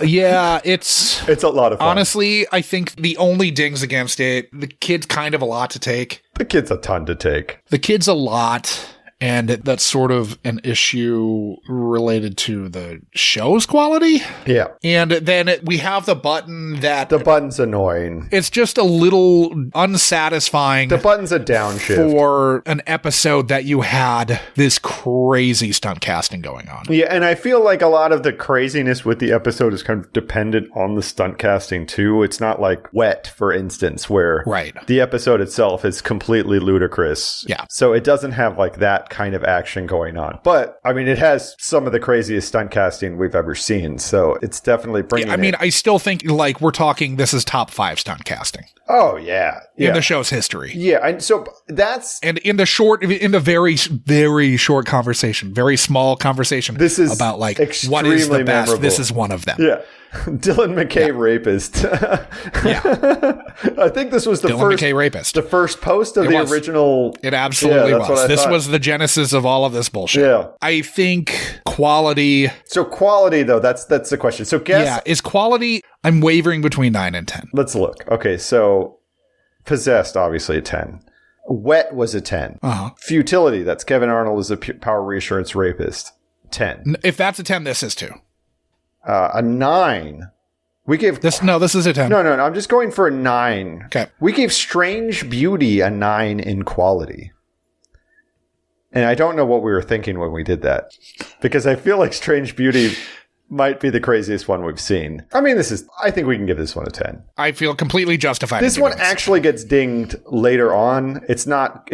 Yeah, it's a lot of fun. Honestly, I think the only dings against it, the kid's kind of a lot to take. The kid's a ton to take. The kid's a lot. And that's sort of an issue related to the show's quality. Yeah. And then we have the button that... The button's annoying. It's just a little unsatisfying. The button's a downshift. For an episode that you had this crazy stunt casting going on. Yeah, and I feel like a lot of the craziness with the episode is kind of dependent on the stunt casting, too. It's not like Wet, for instance, where the episode itself is completely ludicrous. Yeah. So it doesn't have that kind of action going on. But, it has some of the craziest stunt casting we've ever seen. So it's definitely bringing I still think, we're talking, this is top 5 stunt casting. Oh, yeah. in the show's history. Yeah, and so that's... And in the very, very short conversation, very small conversation, this is about like what is the best. Memorable. This is one of them. Yeah, Dylan McKay Rapist. I think this was the Dylan McKay Rapist. The first post of the original. It absolutely was. This thought. Was the genesis of all of this bullshit. Yeah, I think quality. So quality, though, that's the question. So guess. Yeah, is quality? I'm wavering between 9 and 10. Let's look. Okay, so Possessed, obviously a 10. Wet was a 10. Futility, that's Kevin Arnold as a power reassurance rapist. 10. If that's a 10, this is too. A 9. We gave this. No, this is a 10. No. I'm just going for a 9. Okay. We gave Strange Beauty a 9 in quality. And I don't know what we were thinking when we did that, because I feel like Strange Beauty might be the craziest one we've seen. I mean, I think we can give this one a 10. I feel completely justified. This one actually gets dinged later on. It's not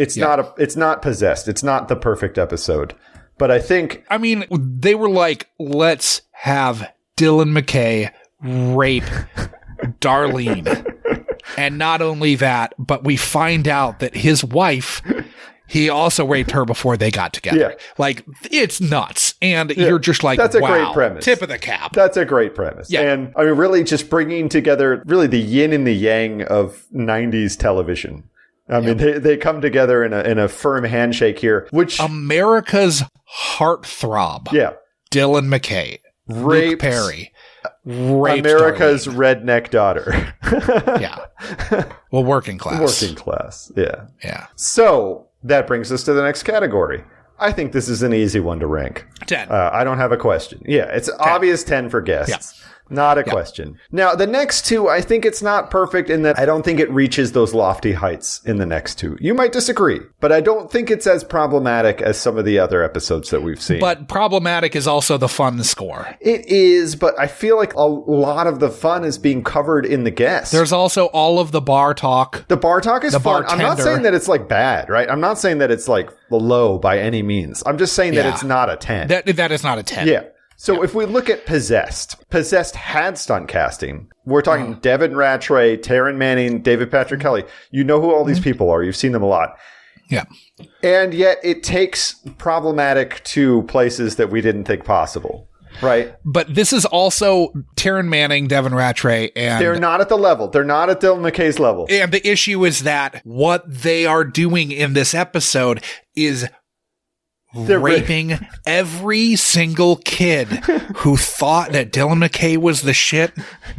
Possessed. It's not the perfect episode. But I think... I mean, they were like, let's have Dylan McKay rape Darlene. And not only that, but we find out that his wife... He also raped her before they got together. Yeah. Like, it's nuts. And you're just like, that's a wow, great premise. Tip of the cap. That's a great premise. Yeah. And I mean, really just bringing together really the yin and the yang of 90s television. I mean, they come together in a firm handshake here, which... America's heartthrob. Yeah. Dylan McKay. Luke Perry. America's redneck daughter. Yeah. Well, working class. Working class. Yeah. Yeah. So... that brings us to the next category. I think this is an easy one to rank. 10. I don't have a question. Yeah, it's 10. Obvious 10 for guests. Yeah. Not a question. Now, the next two, I think it's not perfect in that I don't think it reaches those lofty heights in the next two. You might disagree, but I don't think it's as problematic as some of the other episodes that we've seen. But problematic is also the fun score. It is, but I feel like a lot of the fun is being covered in the guests. There's also all of the bar talk. The bar talk is fun. I'm not saying that it's like bad, right? I'm not saying that it's like low by any means. I'm just saying that it's not a 10. That is not a 10. Yeah. So if we look at Possessed had stunt casting. We're talking Devin Rattray, Taryn Manning, David Patrick Kelly. You know who all these people are. You've seen them a lot. Yeah. And yet it takes problematic to places that we didn't think possible. Right. But this is also Taryn Manning, Devin Rattray, and... They're not at the level. They're not at Dylan McKay's level. And the issue is that what they are doing in this episode is... They're raping every single kid who thought that Dylan McKay was the shit.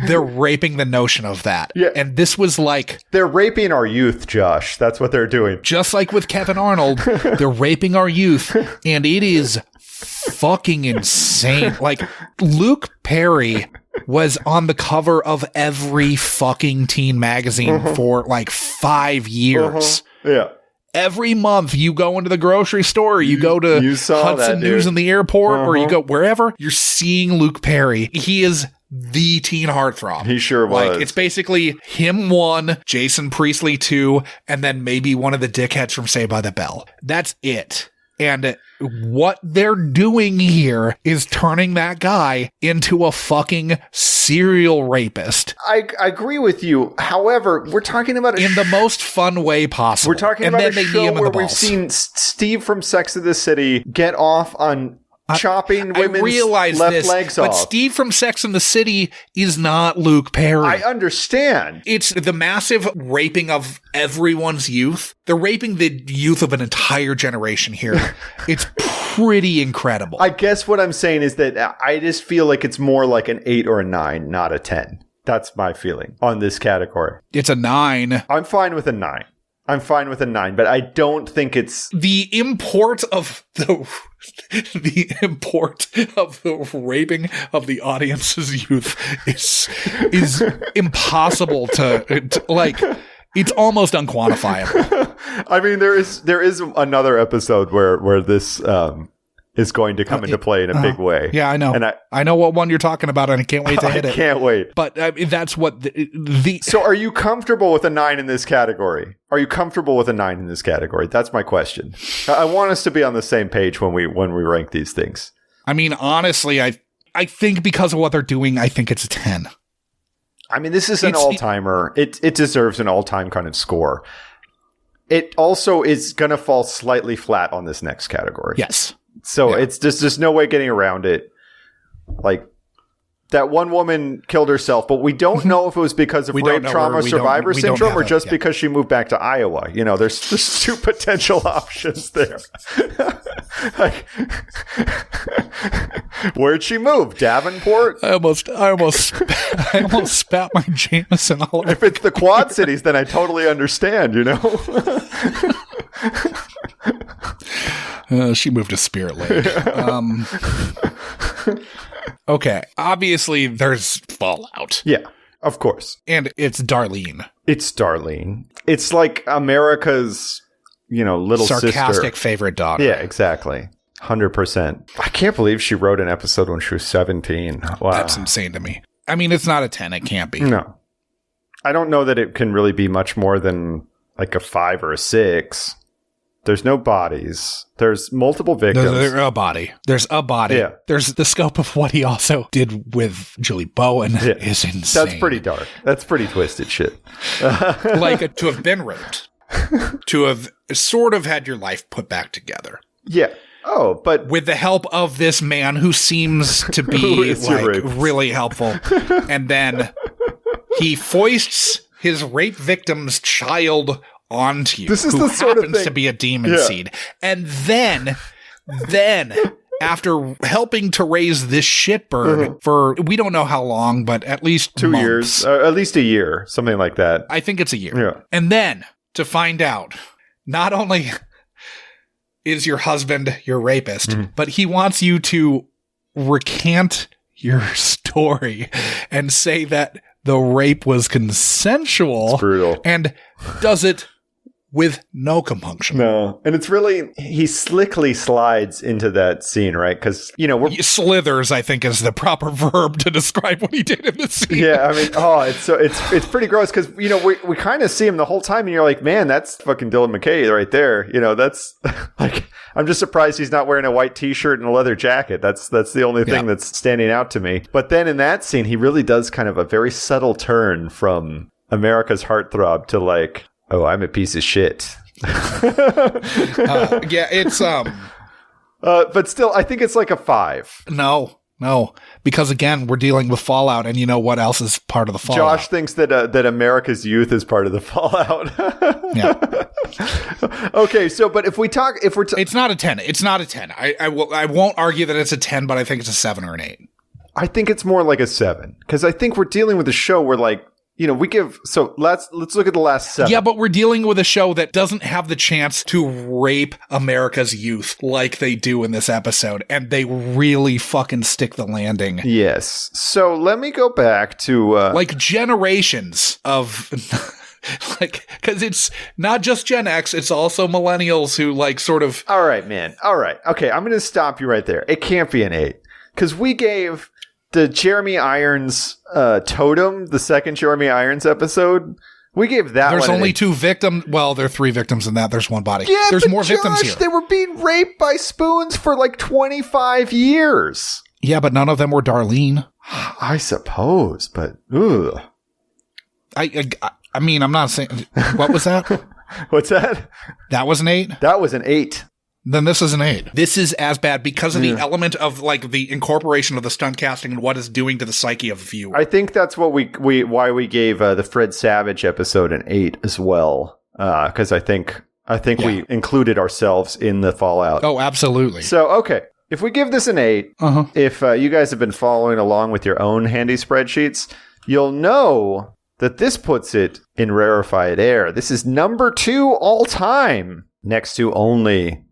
They're raping the notion of that. Yeah. And this was like... They're raping our youth, Josh. That's what they're doing. Just like with Kevin Arnold, they're raping our youth. And it is fucking insane. Like, Luke Perry was on the cover of every fucking teen magazine for like 5 years. Yeah. Every month you go into the grocery store, you go to Hudson News in the airport, or you go wherever, you're seeing Luke Perry. He is the teen heartthrob. He sure was. Like, it's basically him 1, Jason Priestley 2, and then maybe one of the dickheads from Saved by the Bell. That's it. And what they're doing here is turning that guy into a fucking serial rapist. I agree with you. However, we're talking about in the most fun way possible. We're talking about a show where we've seen Steve from Sex and the City get off on chopping women's left legs off. But Steve from Sex and the City is not Luke Perry. I understand. It's the massive raping of everyone's youth. They're raping the youth of an entire generation here. It's pretty incredible. I guess what I'm saying is that I just feel like it's more like an 8 or a 9, not a 10. That's my feeling on this category. It's a 9. I'm fine with a 9. But I don't think it's the import of the raping of the audience's youth is impossible to like. It's almost unquantifiable. I mean, there is another episode where this is going to come into play in a big way. Yeah, I know. And I know what one you're talking about, and I can't wait to hit it. I can't wait. But that's what the. So, are you comfortable with a 9 in this category? That's my question. I want us to be on the same page when we rank these things. I mean, honestly, I think because of what they're doing, I think it's a 10. I mean, this is an all-timer. It deserves an all-time kind of score. It also is going to fall slightly flat on this next category. Yes. So it's just, there's no way getting around it. Like, that one woman killed herself, but we don't know if it was because of rape trauma survivor syndrome or just because she moved back to Iowa. You know, there's two potential options there. Like, where'd she move? Davenport? I almost spat my Jameson all over. If it's the Quad Cities, then I totally understand, you know? She moved to Spirit Lake. Okay, obviously there's fallout. Yeah, of course. And it's Darlene. It's Darlene. It's like America's, little sarcastic sister. Favorite daughter. Yeah, exactly. 100%. I can't believe she wrote an episode when she was 17. Wow. That's insane to me. I mean, it's not a 10. It can't be. No. I don't know that it can really be much more than like a 5 or a 6. There's no bodies. There's multiple victims. There's a body. Yeah. There's the scope of what he also did with Julie Bowen is insane. That's pretty dark. That's pretty twisted shit. Like to have been raped. To have sort of had your life put back together. Yeah. Oh, but with the help of this man who seems to be like really helpful. And then he foists his rape victim's child onto you. This is who the sort of happens thing to be a demon seed. And then after helping to raise this shitbird for we don't know how long, but at least 2 months. years, at least a year, something like that. I think it's a year. Yeah. And then to find out, not only is your husband your rapist, but he wants you to recant your story and say that the rape was consensual. It's brutal. And does it with no compunction. No. And it's really, he slickly slides into that scene, right? Because, slithers, I think, is the proper verb to describe what he did in this scene. Yeah, I mean, it's pretty gross because, we kind of see him the whole time and you're like, man, that's fucking Dylan McKay right there. That's like, I'm just surprised he's not wearing a white t-shirt and a leather jacket. That's the only thing that's standing out to me. But then in that scene, he really does kind of a very subtle turn from America's heartthrob to like, oh, I'm a piece of shit. It's but still, I think it's like a 5. No, because again, we're dealing with fallout, and you know what else is part of the fallout? Josh thinks that America's youth is part of the fallout. Yeah. Okay, so but if we're it's not a 10. It's not a 10. I won't argue that it's a 10, but I think it's a 7 or an 8. I think it's more like a 7 because I think we're dealing with a show where like. We give let's look at the last 7. Yeah, but we're dealing with a show that doesn't have the chance to rape America's youth like they do in this episode, and they really fucking stick the landing. Yes. So let me go back to like generations of like because it's not just Gen X, it's also millennials who like sort of. All right, man. All right. Okay, I'm going to stop you right there. It can't be an 8 because we gave. The Jeremy Irons totem, the second Jeremy Irons episode, we gave that There's one. only 2 victims. Well, there are 3 victims in that. There's 1 body. Yeah, there's but more victims here. They were being raped by spoons for like 25 years. Yeah, but none of them were Darlene. I suppose, but ugh. I mean, I'm not saying. What was that? What's that? That was an 8? That was an 8. Then this is an 8. This is as bad because of the element of like the incorporation of the stunt casting and what it's doing to the psyche of the viewer. I think that's what why we gave the Fred Savage episode an 8 as well. Because I think we included ourselves in the fallout. Oh, absolutely. So okay, if we give this an 8, if you guys have been following along with your own handy spreadsheets, you'll know that this puts it in rarefied air. This is number 2 all time, next to only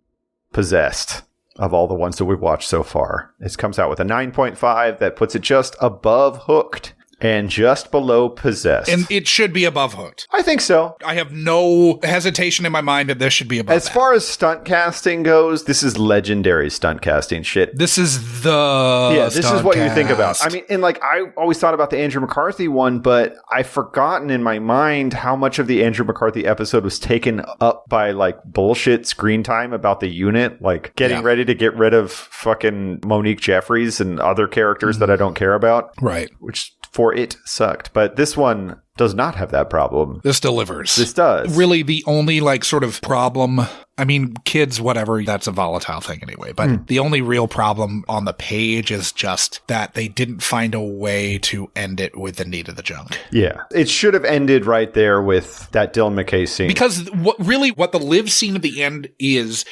Possessed of all the ones that we've watched so far. It comes out with a 9.5 that puts it just above Hooked and just below Possessed. And it should be above Hooked. I think so. I have no hesitation in my mind that this should be above As far as stunt casting goes, this is legendary stunt casting shit. This is the this is what you think about. I mean, and like I always thought about the Andrew McCarthy one, but I've forgotten in my mind how much of the Andrew McCarthy episode was taken up by like bullshit screen time about the unit, like getting ready to get rid of fucking Monique Jeffries and other characters that I don't care about. Right. Which for it sucked. But this one does not have that problem. This delivers. This does. Really, the only sort of problem, I mean, kids, whatever, that's a volatile thing anyway. But the only real problem on the page is just that they didn't find a way to end it with the need of the junk. Yeah. It should have ended right there with that Dylan McKay scene. Because what the live scene at the end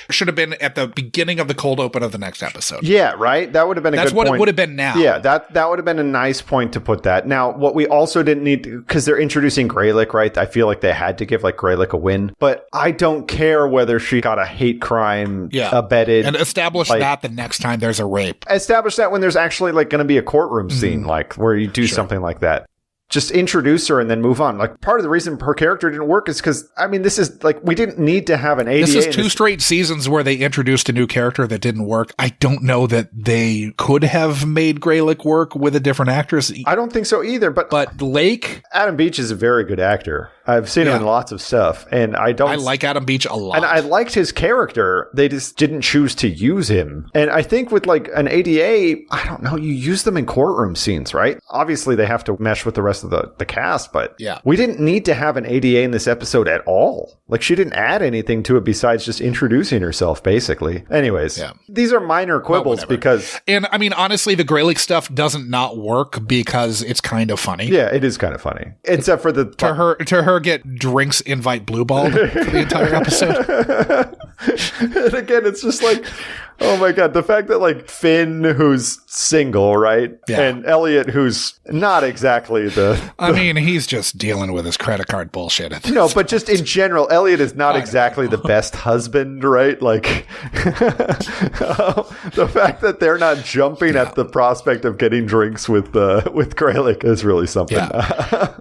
should have been at the beginning of the cold open of the next episode. Yeah, right? That would have been a good point. That's what it would have been now. Yeah, that would have been a nice point to put that. Now, what we also didn't need, because they're introducing Greylick, right? I feel like they had to give Greylick a win. But I don't care whether she got a hate crime abetted. And establish that the next time there's a rape. Establish that when there's actually going to be a courtroom scene, where you do something like that. Just introduce her and then move on. Part of the reason her character didn't work is because, this is we didn't need to have an ADA. This is two straight seasons where they introduced a new character that didn't work. I don't know that they could have made Greylick work with a different actress. I don't think so either. But Lake, Adam Beach is a very good actor. I've seen him in lots of stuff, and I like Adam Beach a lot. And I liked his character. They just didn't choose to use him. And I think with an ADA, I don't know, you use them in courtroom scenes, right? Obviously, they have to mesh with the rest of the cast, but we didn't need to have an ADA in this episode at all. She didn't add anything to it besides just introducing herself, basically. Anyways, these are minor quibbles because... And, honestly, the Greylick stuff doesn't not work because it's kind of funny. Yeah, it is kind of funny. Except for the... To her get drinks invite blueballed for the entire episode. And again, it's just oh my God, the fact that Finn, who's single, right? Yeah. And Elliot, who's not exactly he's just dealing with his credit card bullshit. But just in general, Elliot is not exactly the best husband, right? The fact that they're not jumping at the prospect of getting drinks with Greylick is really something. Yeah.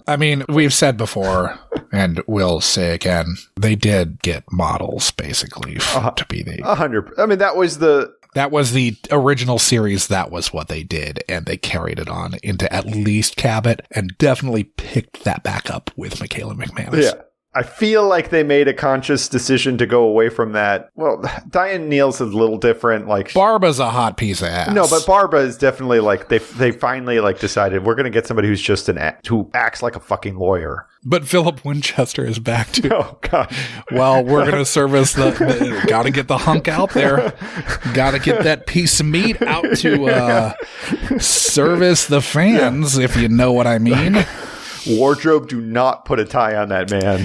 We've said before, and we'll say again, they did get models basically to be the 100%. That was the original series. That was what they did, and they carried it on into at least Cabot, and definitely picked that back up with Michaela McManus. Yeah. I feel like they made a conscious decision to go away from that. Well, Diane Neal's is a little different. Barba's a hot piece of ass. No, but Barba is definitely they finally decided we're going to get somebody who's just who acts like a fucking lawyer. But Philip Winchester is back too. Oh God! Well, we're going to service got to get the hunk out there. Got to get that piece of meat out to service the fans, if you know what I mean. Wardrobe, do not put a tie on that man.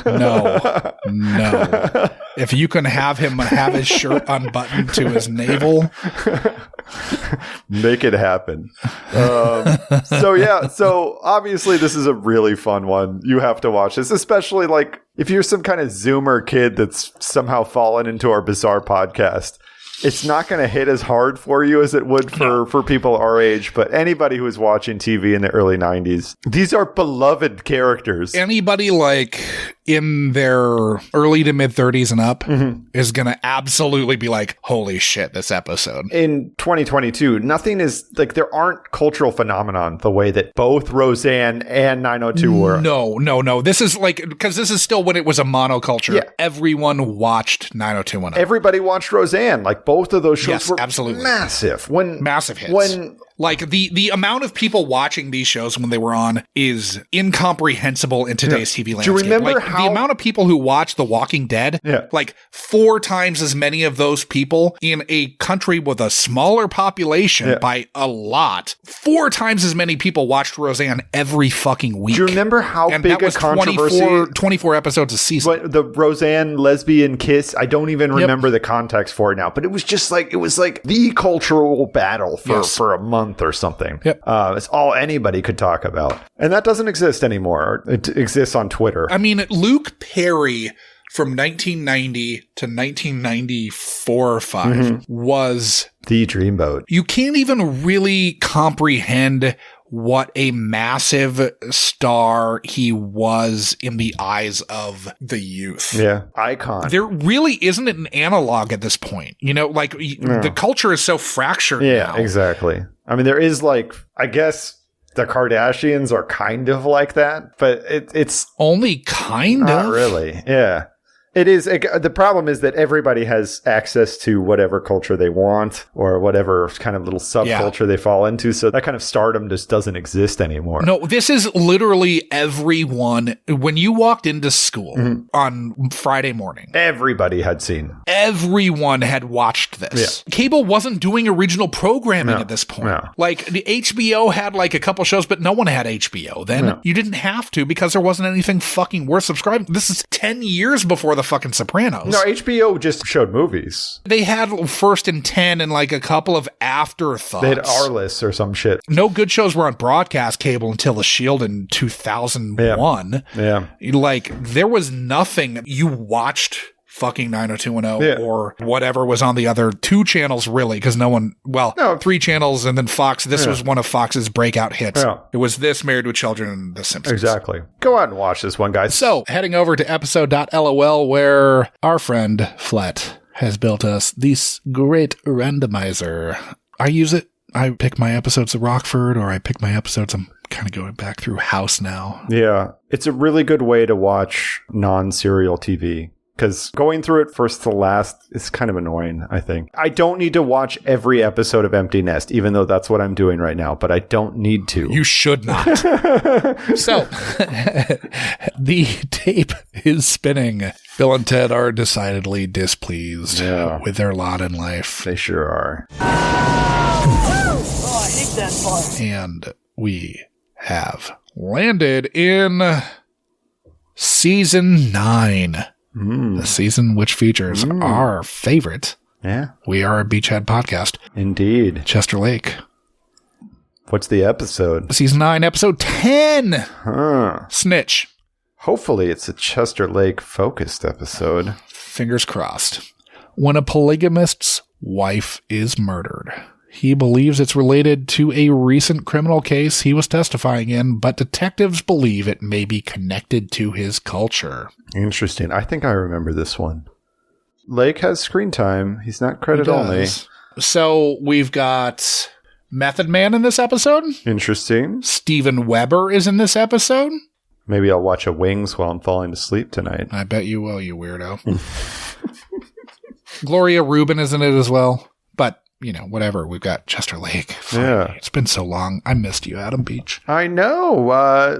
No. If you can have him have his shirt unbuttoned to his navel, make it happen. So obviously this is a really fun one. You have to watch this, especially if you're some kind of Zoomer kid that's somehow fallen into our bizarre podcast. It's not going to hit as hard for you as it would for people our age, but anybody who was watching TV in the early 90s, these are beloved characters. Anybody in their early to mid 30s and up is going to absolutely be holy shit, this episode. In 2022, nothing is there aren't cultural phenomenon the way that both Roseanne and 902 were. No. This is because this is still when it was a monoculture. Yeah. Everyone watched 90210. Everybody watched Roseanne. Both of those shows were absolutely massive. Massive hits. The amount of people watching these shows when they were on is incomprehensible in today's TV landscape. Do you remember the amount of people who watch The Walking Dead? Yeah. 4 times as many of those people in a country with a smaller population by a lot. 4 times as many people watched Roseanne every fucking week. Do you remember how big a controversy? 24 episodes a season. But the Roseanne lesbian kiss, I don't even remember the context for it now, but it was just the cultural battle for a month or something. Yep. It's all anybody could talk about. And that doesn't exist anymore. It exists on Twitter. Luke Perry from 1990 to 1994 or 5 was the dreamboat. You can't even really comprehend what a massive star he was in the eyes of the youth. Yeah. Icon. There really isn't an analog at this point. The culture is so fractured now. Yeah, exactly. There is I guess the Kardashians are kind of like that, but it's only kind not of. Really. Yeah. It is. The problem is that everybody has access to whatever culture they want or whatever kind of little subculture they fall into. So that kind of stardom just doesn't exist anymore. No, this is literally everyone. When you walked into school on Friday morning, everybody had seen. Everyone had watched this. Yeah. Cable wasn't doing original programming at this point. No. Like the HBO had like a couple shows, but no one had HBO then. No. You didn't have to because there wasn't anything fucking worth subscribing. This is 10 years before the fucking Sopranos. No, HBO just showed movies. They had First and 10 and like a couple of afterthoughts. They had Arliss or some shit. No good shows were on broadcast cable until The Shield in 2001. Yeah. Like there was nothing. You watched fucking 90210 or whatever was on the other 2 channels, really, because no 3 channels and then Fox. This was one of Fox's breakout hits. Yeah. It was this, Married with Children, and The Simpsons. Exactly. Go out and watch this one, guys. So, heading over to episode.lol, where our friend Flet has built us this great randomizer. I use it. I pick my episodes of Rockford, or I pick my episodes. I'm kind of going back through House now. Yeah. It's a really good way to watch non-serial TV. Because going through it first to last is kind of annoying, I think. I don't need to watch every episode of Empty Nest, even though that's what I'm doing right now, but I don't need to. You should not. So, the tape is spinning. Bill and Ted are decidedly displeased with their lot in life. They sure are. Oh, I hate that part. And we have landed in season 9. The season which features our favorite. Yeah. We Are a Beachhead podcast. Indeed. Chester Lake. What's the episode? Season 9, episode 10. Snitch. Hopefully it's a Chester Lake focused episode. Fingers crossed. When a polygamist's wife is murdered, he believes it's related to a recent criminal case he was testifying in, but detectives believe it may be connected to his culture. Interesting. I think I remember this one. Lake has screen time. He's not credit only. So we've got Method Man in this episode. Interesting. Steven Weber is in this episode. Maybe I'll watch a Wings while I'm falling asleep tonight. I bet you will, you weirdo. Gloria Rubin is in it as well. But you know, whatever. We've got Chester Lake. Yeah. It's been so long. I missed you, Adam Beach. I know.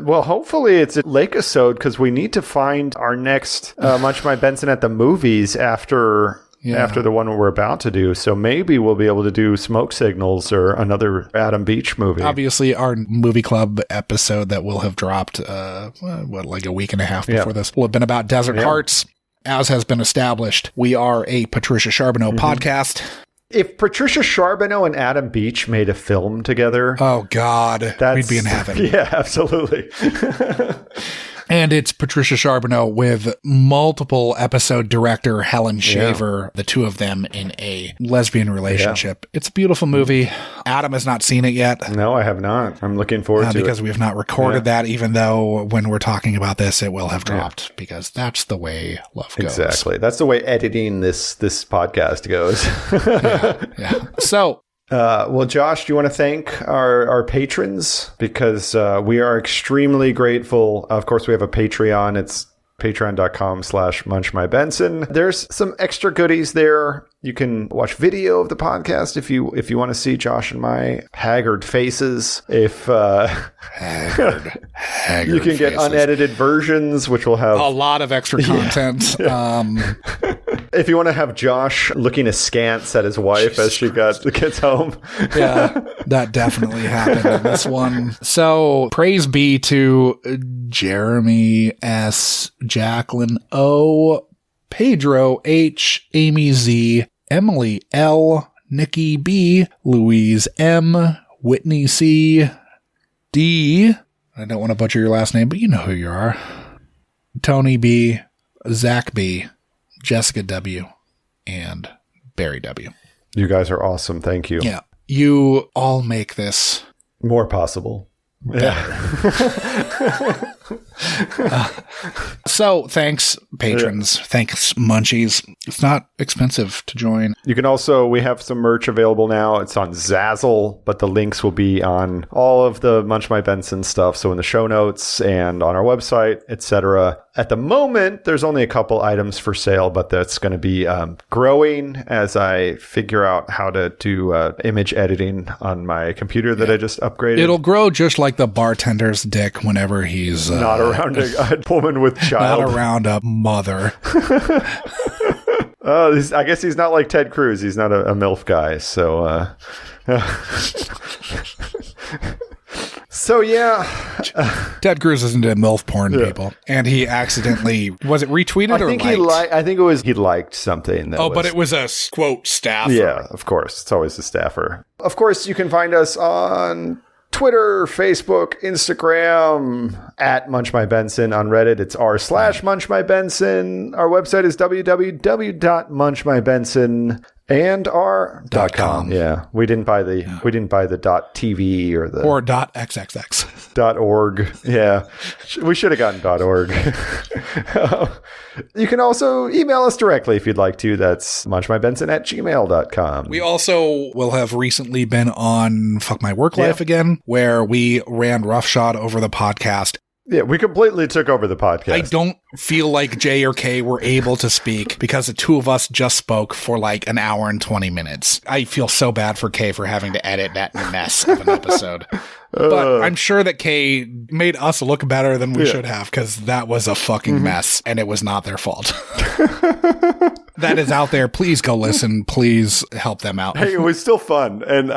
Well, hopefully it's a Lake-isode because we need to find our next Munch My Benson at the movies after the one we're about to do. So maybe we'll be able to do Smoke Signals or another Adam Beach movie. Obviously, our movie club episode that will have dropped, like a week and a half before this will have been about Desert Hearts. As has been established, we are a Patricia Charbonneau podcast. If Patricia Charbonneau and Adam Beach made a film together... Oh, God. We'd be in heaven. Yeah, absolutely. And it's Patricia Charbonneau with multiple episode director Helen Shaver, the two of them in a lesbian relationship. It's a beautiful movie. Adam has not seen it yet. No, I have not. I'm looking forward to it. Because we have not recorded that, even though when we're talking about this, it will have dropped because that's the way love goes. Exactly. That's the way editing this podcast goes. So... well, Josh, do you want to thank our patrons? Because we are extremely grateful. Of course, we have a Patreon. It's patreon.com/munchmybenson. There's some extra goodies there. You can watch video of the podcast if you want to see Josh and my haggard faces. If haggard you can get unedited versions, which will have a lot of extra content. If you want to have Josh looking askance at his wife as she gets home. Yeah, that definitely happened in this one. So praise be to Jeremy S., Jacqueline O., Pedro H., Amy Z., Emily L., Nikki B., Louise M., Whitney C., D. I don't want to butcher your last name, but you know who you are. Tony B., Zach B., Jessica W., and Barry W. You guys are awesome. Thank you. Yeah. You all make this more possible. Better. So thanks, patrons. Thanks, Munchies. It's not expensive to join. You can also, we have some merch available now. It's on Zazzle, but the links will be on all of the Munch My Benson stuff. So in the show notes and on our website, etc. At the moment, there's only a couple items for sale, but that's going to be growing as I figure out how to do image editing on my computer that I just upgraded. It'll grow just like the bartender's dick whenever he's not around a woman with child. Not around a mother. I guess he's not like Ted Cruz. He's not a MILF guy. So, so yeah. Ted Cruz isn't a MILF porn, people. And he accidentally, was it retweeted or liked? I think it was he liked something. But it was a, quote, staffer. Yeah, of course. It's always a staffer. Of course, you can find us on Twitter, Facebook, Instagram, at Munch My Benson. On Reddit, it's r/Munch My Benson. Our website is www.munchmybenson.com. Yeah, we didn't buy the .tv or the .xxx. .org. Yeah, we should have gotten .org. You can also email us directly if you'd like to. That's munchmybenson@gmail.com. We also will have recently been on Fuck My Work Life again, where we ran roughshod over the podcast. Yeah, we completely took over the podcast. I don't feel like Jay or Kay were able to speak because the two of us just spoke for like an hour and 20 minutes. I feel so bad for Kay for having to edit that mess of an episode. But I'm sure that Kay made us look better than we should have, because that was a fucking mess, and it was not their fault. That is out there. Please go listen. Please help them out. Hey, it was still fun, and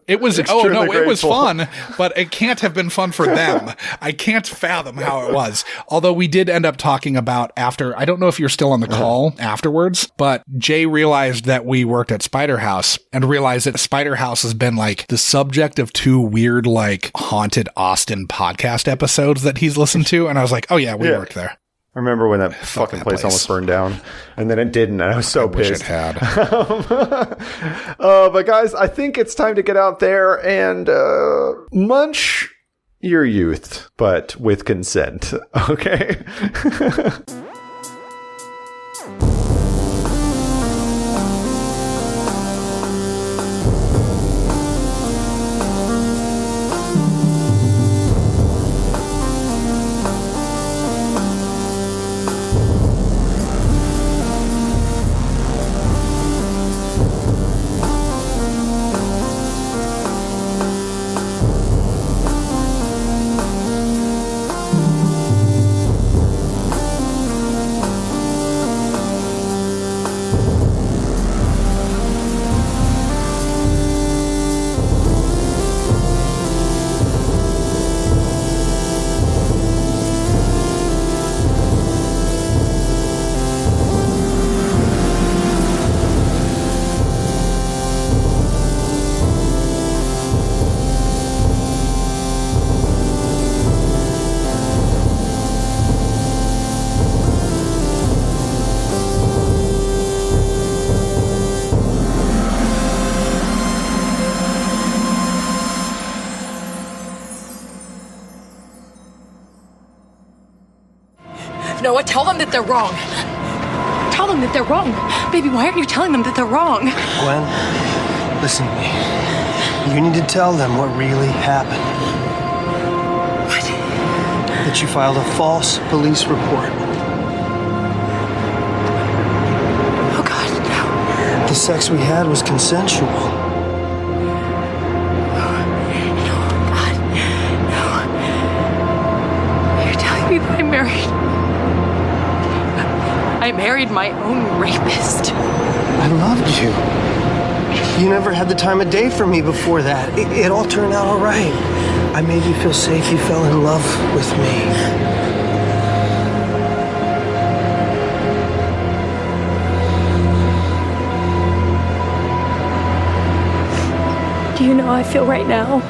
it was. Oh no, it was fun, but it can't have been fun for them. I can't fathom how it was. Although we did end up talking about after. I don't know if you're still on the call afterwards, but Jay realized that we worked at Spider House and realized that Spider House has been like the subject of two weird, like haunted Austin podcast episodes that he's listened to, and I was like, oh yeah, we worked there. I remember when that fucking place almost burned down, and then it didn't, and I was so pissed. Wish it had. But guys, I think it's time to get out there and munch your youth, but with consent, okay? Noah, tell them that they're wrong. Tell them that they're wrong. Baby, why aren't you telling them that they're wrong? Gwen, listen to me. You need to tell them what really happened. What? That you filed a false police report. Oh, God, no. The sex we had was consensual. I married my own rapist. I loved you. You never had the time of day for me before that. It all turned out all right. I made you feel safe. You fell in love with me. Do you know how I feel right now?